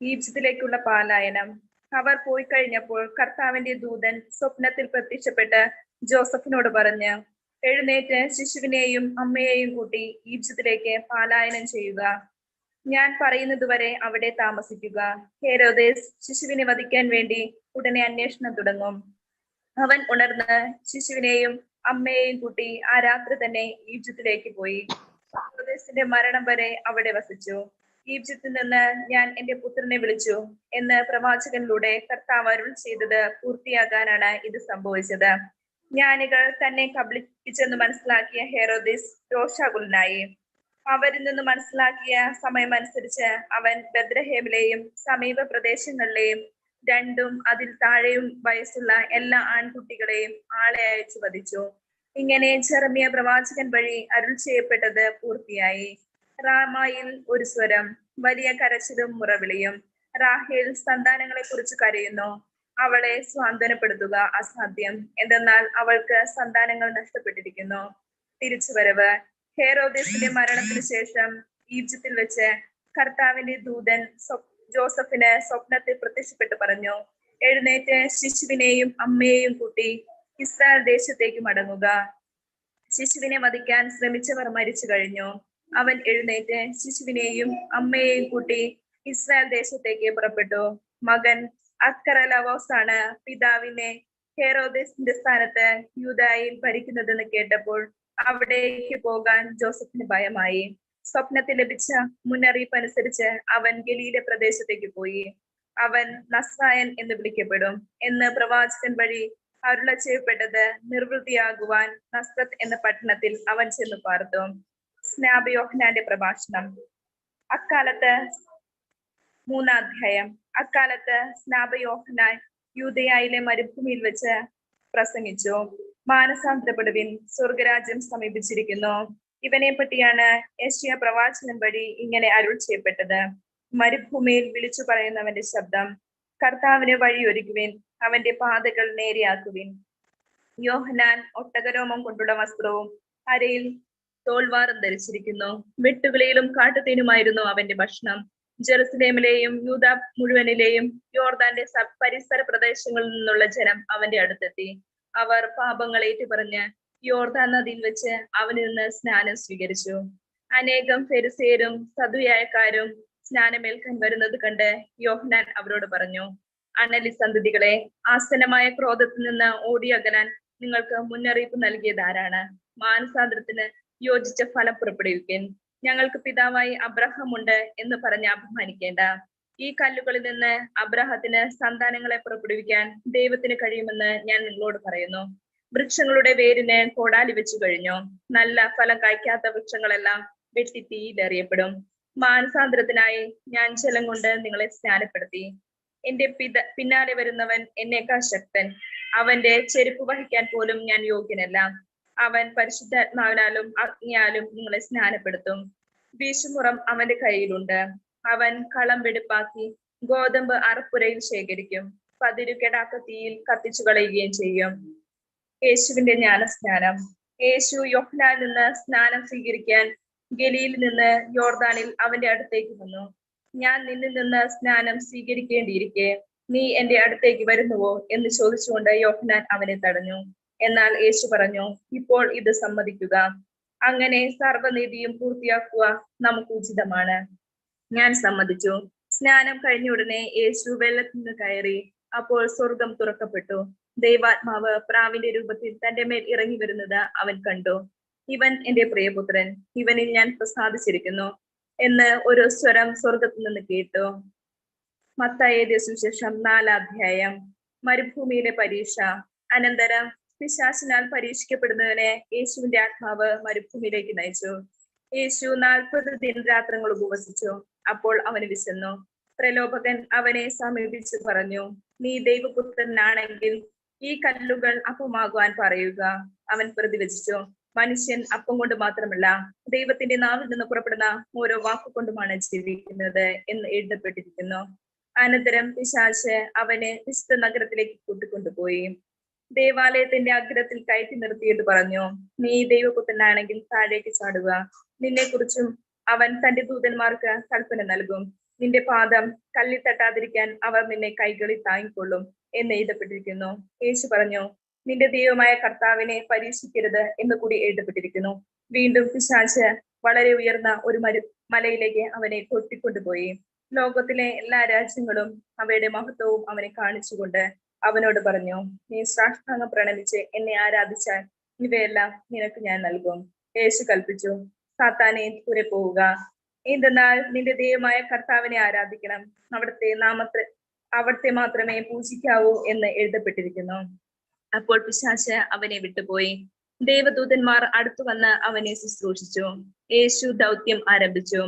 ഈജിപ്തിലേക്കുള്ള പലായനം. അവർ പോയി കഴിഞ്ഞപ്പോൾ കർത്താവിന്റെ ദൂതൻ സ്വപ്നത്തിൽ പ്രത്യക്ഷപ്പെട്ട് ജോസഫിനോട് പറഞ്ഞ്, എഴുന്നേറ്റ് ശിശുവിനെയും അമ്മയെയും കൂട്ടി ഈജിപ്തിലേക്ക് പലായനം ചെയ്യുക. ഞാൻ പറയുന്നതുവരെ അവിടെ താമസിക്കുക. ഹെരോദേസ് ശിശുവിനെ വധിക്കാൻ വേണ്ടി ഉടനെ അന്വേഷണം തുടങ്ങും. അവൻ ഉണർന്ന് ശിശുവിനെയും അമ്മയെയും കൂട്ടി ആ രാത്രി തന്നെ ഈജിപ്തിലേക്ക് പോയി. ഹെരോദേസിന്റെ മരണം വരെ അവിടെ വസിച്ചു. ഈജിപ്തിൽ നിന്ന് ഞാൻ എന്റെ പുത്രനെ വിളിച്ചു എന്ന് പ്രവാചകനിലൂടെ കർത്താവ് അരുൾ ചെയ്തത് പൂർത്തിയാകാനാണ് ഇത് സംഭവിച്ചത്. ജ്ഞാനികൾ തന്നെ കബളിപ്പിച്ചെന്ന് മനസ്സിലാക്കിയ ഹെരോദേസ് രോഷാകുലനായി. അവരിൽ നിന്ന് മനസ്സിലാക്കിയ സമയമനുസരിച്ച് അവൻ ബത്ലഹേമിലെയും സമീപ പ്രദേശങ്ങളിലെയും 2-ഉം അതിൽ താഴെയും വയസ്സുള്ള എല്ലാ ആൺകുട്ടികളെയും ആളെ അയച്ചു വധിച്ചു. ഇങ്ങനെ ജെറമ്യ പ്രവാചകൻ വഴി അരുൾ ചെയ്യപ്പെട്ടത് പൂർത്തിയായി. റാമായിൽ ഒരു സ്വരം, വലിയ കരച്ചിലും മുറവിളിയും. റാഹേൽ സന്താനങ്ങളെ കുറിച്ച് കരയുന്നു. അവളെ സ്വാന്തനപ്പെടുത്തുക അസാധ്യം, എന്തെന്നാൽ അവൾക്ക് സന്താനങ്ങൾ നഷ്ടപ്പെട്ടിരിക്കുന്നു. തിരിച്ചുവരവ്. ഹെരോദേസിന്റെ മരണത്തിന് ശേഷം ഈജിപ്തിൽ വെച്ച് കർത്താവിന്റെ ദൂതൻ ജോസഫിന് സ്വപ്നത്തിൽ പ്രത്യക്ഷപ്പെട്ട് പറഞ്ഞു, എഴുന്നേറ്റ് ശിശുവിനെയും അമ്മയെയും കൂട്ടി ഇസ്രായേൽ ദേശത്തേക്ക് മടങ്ങുക. ശിശുവിനെ വധിക്കാൻ ശ്രമിച്ചവർ മരിച്ചു കഴിഞ്ഞു. അവൻ എഴുന്നേറ്റ് ശിശുവിനെയും അമ്മയെയും കൂട്ടി ഇസ്രായേൽ ദേശത്തേക്ക് പുറപ്പെട്ടു. മകൻ അക്കറലവോസ് ആണ് പിതാവിനെ ഹെരോദേസിന്റെ സ്ഥാനത്ത് യൂദായിൽ ഭരിക്കുന്നതെന്ന് കേട്ടപ്പോൾ അവിടേക്ക് പോകാൻ ജോസഫിന് ഭയമായി. സ്വപ്നത്തിൽ ലഭിച്ച മുന്നറിയിപ്പ് അനുസരിച്ച് അവൻ ഗലീല പ്രദേശത്തേക്ക് പോയി. അവൻ നസ്രായൻ എന്ന് വിളിക്കപ്പെടും എന്ന് പ്രവാചകൻ വഴി അരുള ചെയ്യപ്പെട്ടത് നിർവൃത്തിയാകുവാൻ നസ്രത്ത് എന്ന പട്ടണത്തിൽ അവൻ ചെന്ന് പാർത്തു. സ്നാപക യോഹന്നാന്റെ പ്രഭാഷണം. അക്കാലത്ത് 3-ാം അധ്യായം. അക്കാലത്ത് സ്നാപക യോഹന്നാൻ യൂദയായിലെ മരുഭൂമിയിൽ വെച്ച് പ്രസംഗിച്ചു, മാനസാന്തരപ്പെടുവിൻ, സ്വർഗരാജ്യം സമീപിച്ചിരിക്കുന്നു. ഇവനെ പറ്റിയാണ് യെശയ്യാ പ്രവാചകൻ വഴി ഇങ്ങനെ അരുൾ ചെയ്യപ്പെട്ടത്. മരുഭൂമിയിൽ വിളിച്ചു പറയുന്നവന്റെ ശബ്ദം, കർത്താവിന് വഴിയൊരുക്കുവിൻ, അവന്റെ പാതകൾ നേരെയാക്കുവിൻ. യോഹന്നാൻ ഒട്ടകരോമം കൊണ്ടുള്ള വസ്ത്രവും അരയിൽ തോൾവാറും ധരിച്ചിരിക്കുന്നു. വെട്ടുകിളിയിലും കാട്ടുതേനുമായിരുന്നു അവന്റെ ഭക്ഷണം. ജെറുസലേമിലെയും യൂദാ മുഴുവനിലെയും യോർദാന്റെ പരിസര പ്രദേശങ്ങളിൽ നിന്നുള്ള ജനം അവന്റെ അടുത്തെത്തി. അവർ പാപങ്ങൾ ഏറ്റുപറഞ്ഞ് യോർദാൻ നദിയിൽ വെച്ച് അവനിൽ നിന്ന് സ്നാനം സ്വീകരിച്ചു. അനേകം ഫെരിസേരും സദുയായക്കാരും സ്നാനമേൽക്കാൻ വരുന്നത് കണ്ട് യോഹന്നാൻ അവരോട് പറഞ്ഞു, അണലി സന്തതികളെ, ആസന്നമായ ക്രോധത്തിൽ നിന്ന് ഓടിയകലാൻ നിങ്ങൾക്ക് മുന്നറിയിപ്പ് നൽകിയതാരാണ്? മാനസാന്തരത്തിന് യോജിച്ച ഫലം പുറപ്പെടുവിക്കൻ. ഞങ്ങൾക്ക് പിതാവായി അബ്രഹാം ഉണ്ട് എന്ന് പറഞ്ഞ് അപമാനിക്കേണ്ട. ഈ കല്ലുകളിൽ നിന്ന് അബ്രഹത്തിന് സന്താനങ്ങളെ പുറപ്പെടുവിക്കാൻ ദൈവത്തിന് കഴിയുമെന്ന് ഞാൻ നിങ്ങളോട് പറയുന്നു. വൃക്ഷങ്ങളുടെ വേരിന് കോടാലി വെച്ചു കഴിഞ്ഞു. നല്ല ഫലം കായ്ക്കാത്ത വൃക്ഷങ്ങളെല്ലാം വെട്ടി തീയിലെറിയപ്പെടും. മാനസാന്തരത്തിനായി ഞാൻ ജലം കൊണ്ട് നിങ്ങളെ സ്നാനപ്പെടുത്തി. എന്റെ പിന്നാലെ വരുന്നവൻ എന്നേക്കാൾ ശക്തൻ. അവന്റെ ചെരുപ്പ് വഹിക്കാൻ പോലും ഞാൻ യോഗ്യനല്ല. അവൻ പരിശുദ്ധാത്മാവിനാലും അഗ്നിയാലും നിങ്ങളെ സ്നാനപ്പെടുത്തും. വീശുമുറം അവന്റെ കയ്യിലുണ്ട്. അവൻ കളം വെടുപ്പാക്കി ഗോതമ്പ് അറപ്പുരയിൽ ശേഖരിക്കും, പതിരു കെടാത്ത തീയിൽ കത്തിച്ചു കളയുകയും ചെയ്യും. യേശുവിന്റെ ജ്ഞാനസ്നാനം. യേശു യോഹന്നാനിൽ നിന്ന് സ്നാനം സ്വീകരിക്കാൻ ഗലീലിൽ നിന്ന് യോർദാനിൽ അവന്റെ അടുത്തേക്ക് വന്നു. ഞാൻ നിന്നിൽ നിന്ന് സ്നാനം സ്വീകരിക്കേണ്ടിയിരിക്കെ നീ എന്റെ അടുത്തേക്ക് വരുന്നുവോ എന്ന് ചോദിച്ചുകൊണ്ട് യോഹന്നാൻ അവനെ തടഞ്ഞു. എന്നാൽ യേശു പറഞ്ഞു, ഇപ്പോൾ ഇത് സമ്മതിക്കുക. അങ്ങനെ സർവ്വനീതിയും പൂർത്തിയാക്കുക നമുക്ക് ഉചിതമാണ്. ഞാൻ സമ്മതിച്ചു. സ്നാനം കഴിഞ്ഞ ഉടനെ യേശു വെള്ളത്തിൽ നിന്ന് കയറി. അപ്പോൾ സ്വർഗം തുറക്കപ്പെട്ടു. ദൈവാത്മാവ് പ്രാവിന്റെ രൂപത്തിൽ തന്റെ മേൽ ഇറങ്ങി വരുന്നത് അവൻ കണ്ടു. ഇവൻ എന്റെ പ്രിയപുത്രൻ, ഇവനിൽ ഞാൻ പ്രസാദിച്ചിരിക്കുന്നു എന്ന് ഒരു സ്വരം സ്വർഗത്തിൽ നിന്ന് കേട്ടു. മത്തായി എഴുതിയ സുവിശേഷം 4-ാം അധ്യായം. മരുഭൂമിയിലെ പരീക്ഷ. അനന്തരം പിശാചിനാൽ പരീക്ഷിക്കപ്പെടുന്നവനെ യേശുവിന്റെ ആത്മാവ് മരുഭൂമിയിലേക്ക് നയിച്ചു. യേശു 40 ദിനരാത്രങ്ങൾ ഉപവസിച്ചു. അപ്പോൾ അവന് വിശന്നു. പ്രലോഭകൻ അവനെ സമീപിച്ചു പറഞ്ഞു, നീ ദൈവപുത്രനാണെങ്കിൽ ഈ കല്ലുകൾ അപ്പമാകുവാൻ പറയുക. അവൻ പ്രതിവചിച്ചു, മനുഷ്യൻ അപ്പം കൊണ്ട് മാത്രമല്ല ദൈവത്തിന്റെ നാവിൽ നിന്ന് പുറപ്പെടുന്ന ഓരോ വാക്കുകൊണ്ടുമാണ് ജീവിക്കുന്നത് എന്ന് എഴുതപ്പെട്ടിരിക്കുന്നു. അനന്തരം പിശാച് അവനെ വിശുദ്ധ നഗരത്തിലേക്ക് കൂട്ടിക്കൊണ്ടുപോയി ദേവാലയത്തിന്റെ അഗ്രത്തിൽ കയറ്റി നിർത്തിയിട്ട് പറഞ്ഞു, നീ ദൈവപുത്രനാണെങ്കിൽ താഴേക്ക് ചാടുക. നിന്നെ കുറിച്ചും അവൻ തന്റെ ദൂതന്മാർക്ക് കൽപ്പന നൽകും. നിന്റെ പാദം കല്ലിൽ തട്ടാതിരിക്കാൻ അവർ നിന്നെ കൈകളിൽ താങ്ങിക്കൊള്ളും എന്ന് എഴുതപ്പെട്ടിരിക്കുന്നു. യേശു പറഞ്ഞു, നിന്റെ ദൈവമായ കർത്താവിനെ പരീക്ഷിക്കരുത് എന്ന് കൂടി എഴുതപ്പെട്ടിരിക്കുന്നു. വീണ്ടും പിശാച് വളരെ ഉയർന്ന ഒരു മലയിലേക്ക് അവനെ കൊട്ടിക്കൊണ്ടുപോയി. ലോകത്തിലെ എല്ലാ രാജ്യങ്ങളും അവയുടെ മഹത്വവും അവനെ കാണിച്ചുകൊണ്ട് അവനോട് പറഞ്ഞു, നീ സാഷ്ടാംഗം പ്രണമിച്ച് എന്നെ ആരാധിച്ചാൽ ഇവയെല്ലാം നിനക്ക് ഞാൻ നൽകും. യേശു കൽപ്പിച്ചു, സാത്താനെ ദൂരെ പോവുക. എന്തെന്നാൽ നിന്റെ ദൈവമായ കർത്താവിനെ ആരാധിക്കണം, അവിടുത്തെ മാത്രമേ പൂജിക്കാവൂ എന്ന് എഴുതപ്പെട്ടിരിക്കുന്നു. അപ്പോൾ പിശാച് അവനെ വിട്ടുപോയി. ദൈവദൂതന്മാർ അടുത്തു വന്ന് അവനെ ശുശ്രൂഷിച്ചു. യേശു ദൗത്യം ആരംഭിച്ചു.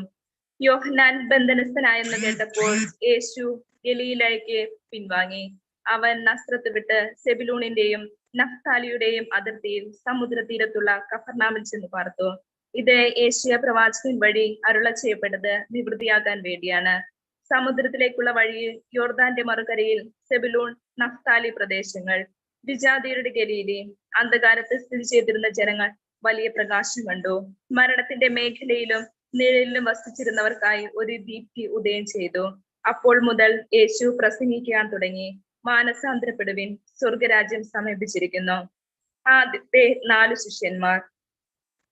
യോഹന്നാൻ ബന്ധനസ്ഥനായെന്ന് കേട്ടപ്പോൾ യേശു ഗലീലയ്ക്ക് പിൻവാങ്ങി. അവൻ നസ്രത്ത് വിട്ട് സെബുലൂണിന്റെയും നഫ്താലിയുടെയും അതിർത്തിയിൽ സമുദ്രതീരത്തുള്ള കഫർനാമിൽ ചെന്ന് പാർത്തു. ഇത് യെശയ്യാ പ്രവാചകൻ വഴി അരുള ചെയ്യപ്പെട്ടത് നിവൃത്തിയാകാൻ വേണ്ടിയാണ്. സമുദ്രത്തിലേക്കുള്ള വഴിയിൽ യോർദാന്റെ മറുകരയിൽ സെബുലൂൺ, നഫ്താലി പ്രദേശങ്ങൾ, വിജാതിയരുടെ ഗലീലി. അന്ധകാരത്ത് സ്ഥിതി ചെയ്തിരുന്ന ജനങ്ങൾ വലിയ പ്രകാശം കണ്ടു. മരണത്തിന്റെ മേഖലയിലും നിഴലിലും വസിച്ചിരുന്നവർക്കായി ഒരു ദീപ്തി ഉദയം ചെയ്തു. അപ്പോൾ മുതൽ യേശു പ്രസംഗിക്കാൻ തുടങ്ങി, മാനസാന്തരപ്പെടുവിൻ, സ്വർഗരാജ്യം സമീപിച്ചിരിക്കുന്നു. ആദ്യത്തെ 4 ശിഷ്യന്മാർ.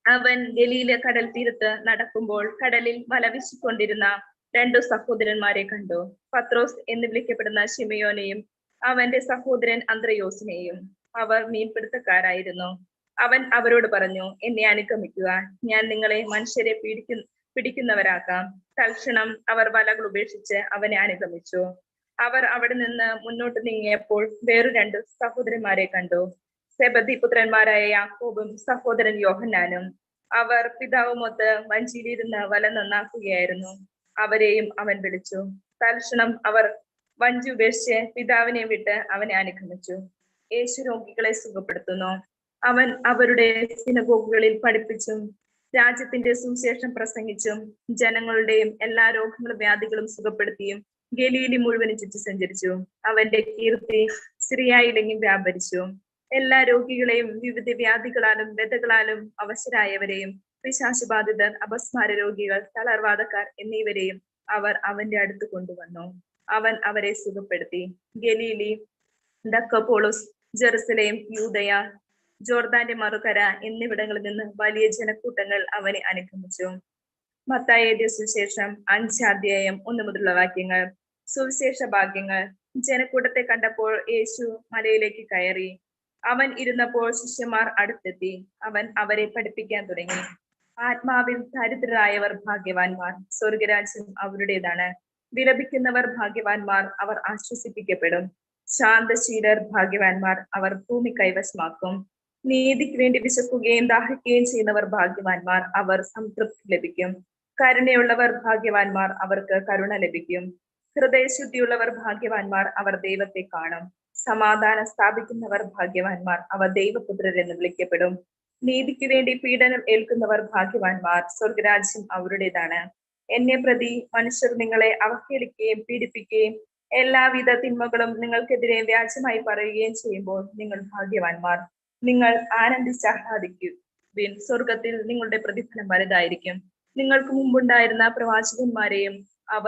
അവൻ ഗലീല കടൽ തീരത്ത് നടക്കുമ്പോൾ കടലിൽ വല വീശിക്കൊണ്ടിരുന്ന 2 സഹോദരന്മാരെ കണ്ടു. പത്രോസ് എന്ന് വിളിക്കപ്പെടുന്ന ശിമയോനെയും അവന്റെ സഹോദരൻ അന്ത്രയോസിനെയും. അവർ മീൻപിടുത്തക്കാരായിരുന്നു. അവൻ അവരോട് പറഞ്ഞു, എന്നെ അനുഗമിക്കുക, ഞാൻ നിങ്ങളെ മനുഷ്യരെ പിടിക്കുന്നവരാക്കാം. തൽക്ഷണം അവർ വലകൾ ഉപേക്ഷിച്ച് അവനെ അനുഗമിച്ചു. അവർ അവിടെ നിന്ന് മുന്നോട്ട് നീങ്ങിയപ്പോൾ വേറു രണ്ട് സഹോദരന്മാരെ കണ്ടു, സെബദി പുത്രന്മാരായ യാക്കോബും സഹോദരൻ യോഹന്നാനും. അവർ പിതാവുമൊത്ത് വഞ്ചിയിലിരുന്ന് വല നന്നാക്കുകയായിരുന്നു. അവരെയും അവൻ വിളിച്ചു. തൽക്ഷണം അവർ വഞ്ചി ഉപേക്ഷിച്ച് പിതാവിനെ വിട്ട് അവനെ അനുഗമിച്ചു. യേശു രോഗികളെ സുഖപ്പെടുത്തുന്നു. അവൻ അവരുടെ സിനഗോഗുകളിൽ പഠിപ്പിച്ചും രാജ്യത്തിന്റെ സുവിശേഷം പ്രസംഗിച്ചും ജനങ്ങളുടെയും എല്ലാ രോഗങ്ങളും വ്യാധികളും സുഖപ്പെടുത്തിയും ഗലീലി മുഴുവനും ചുറ്റി സഞ്ചരിച്ചു. അവന്റെ കീർത്തി സിറിയയിലെങ്ങും വ്യാപരിച്ചു. എല്ലാ രോഗികളെയും വിവിധ വ്യാധികളാലും വ്യതകളാലും അവശരായവരെയും പിശാചുബാധിതർ, അപസ്മാര രോഗികൾ, തളർവാദക്കാർ എന്നിവരെയും അവർ അവന്റെ അടുത്ത് കൊണ്ടുവന്നു. അവൻ അവരെ സുഖപ്പെടുത്തി. ഗലീലി, ദക്കപ്പോളോസ്, ജെറുസലേം, യൂദയ, ജോർദാന്റെ മറുകര എന്നിവിടങ്ങളിൽ നിന്ന് വലിയ ജനക്കൂട്ടങ്ങൾ അവനെ അനുഗമിച്ചു. മത്തായി എഴുതിയ സുവിശേഷം 5-1 മുതലുള്ള വാക്യങ്ങൾ. സുവിശേഷ ഭാഗ്യങ്ങൾ. ജനക്കൂട്ടത്തെ കണ്ടപ്പോൾ യേശു മലയിലേക്ക് കയറി. അവൻ ഇരുന്നപ്പോൾ ശിഷ്യന്മാർ അടുത്തെത്തി. അവൻ അവരെ പഠിപ്പിക്കാൻ തുടങ്ങി. ആത്മാവിൽ ദരിദ്രരായവർ ഭാഗ്യവാന്മാർ, സ്വർഗരാജ്യം അവരുടേതാണ്. വിലപിക്കുന്നവർ ഭാഗ്യവാന്മാർ, അവർ ആശ്വസിപ്പിക്കപ്പെടും. ശാന്തശീലർ ഭാഗ്യവാന്മാർ, അവർ ഭൂമി കൈവശമാക്കും. നീതിക്ക് വേണ്ടി വിശക്കുകയും ദാഹിക്കുകയും ചെയ്യുന്നവർ ഭാഗ്യവാന്മാർ, അവർ സംതൃപ്തി ലഭിക്കും. കരുണയുള്ളവർ ഭാഗ്യവാന്മാർ, അവർക്ക് കരുണ ലഭിക്കും. ഹൃദയശുദ്ധിയുള്ളവർ ഭാഗ്യവാന്മാർ, അവർ ദൈവത്തെ കാണും. സമാധാനം സ്ഥാപിക്കുന്നവർ ഭാഗ്യവാന്മാർ, അവർ ദൈവപുത്രരെന്ന് വിളിക്കപ്പെടും. നീതിക്ക് വേണ്ടി പീഡനം ഏൽക്കുന്നവർ ഭാഗ്യവാന്മാർ, സ്വർഗരാജ്യം അവരുടേതാണ്. എന്നെ പ്രതി മനുഷ്യർ നിങ്ങളെ അവഹേളിക്കുകയും പീഡിപ്പിക്കുകയും എല്ലാവിധ തിന്മകളും നിങ്ങൾക്കെതിരെ വ്യാജമായി പറയുകയും ചെയ്യുമ്പോൾ നിങ്ങൾ ഭാഗ്യവാന്മാർ. നിങ്ങൾ ആനന്ദിച്ചാഹ്ലാദിക്കുവിൻ, സ്വർഗത്തിൽ നിങ്ങളുടെ പ്രതിഫലം വലുതായിരിക്കും. നിങ്ങൾക്ക് മുമ്പുണ്ടായിരുന്ന പ്രവാചകന്മാരെയും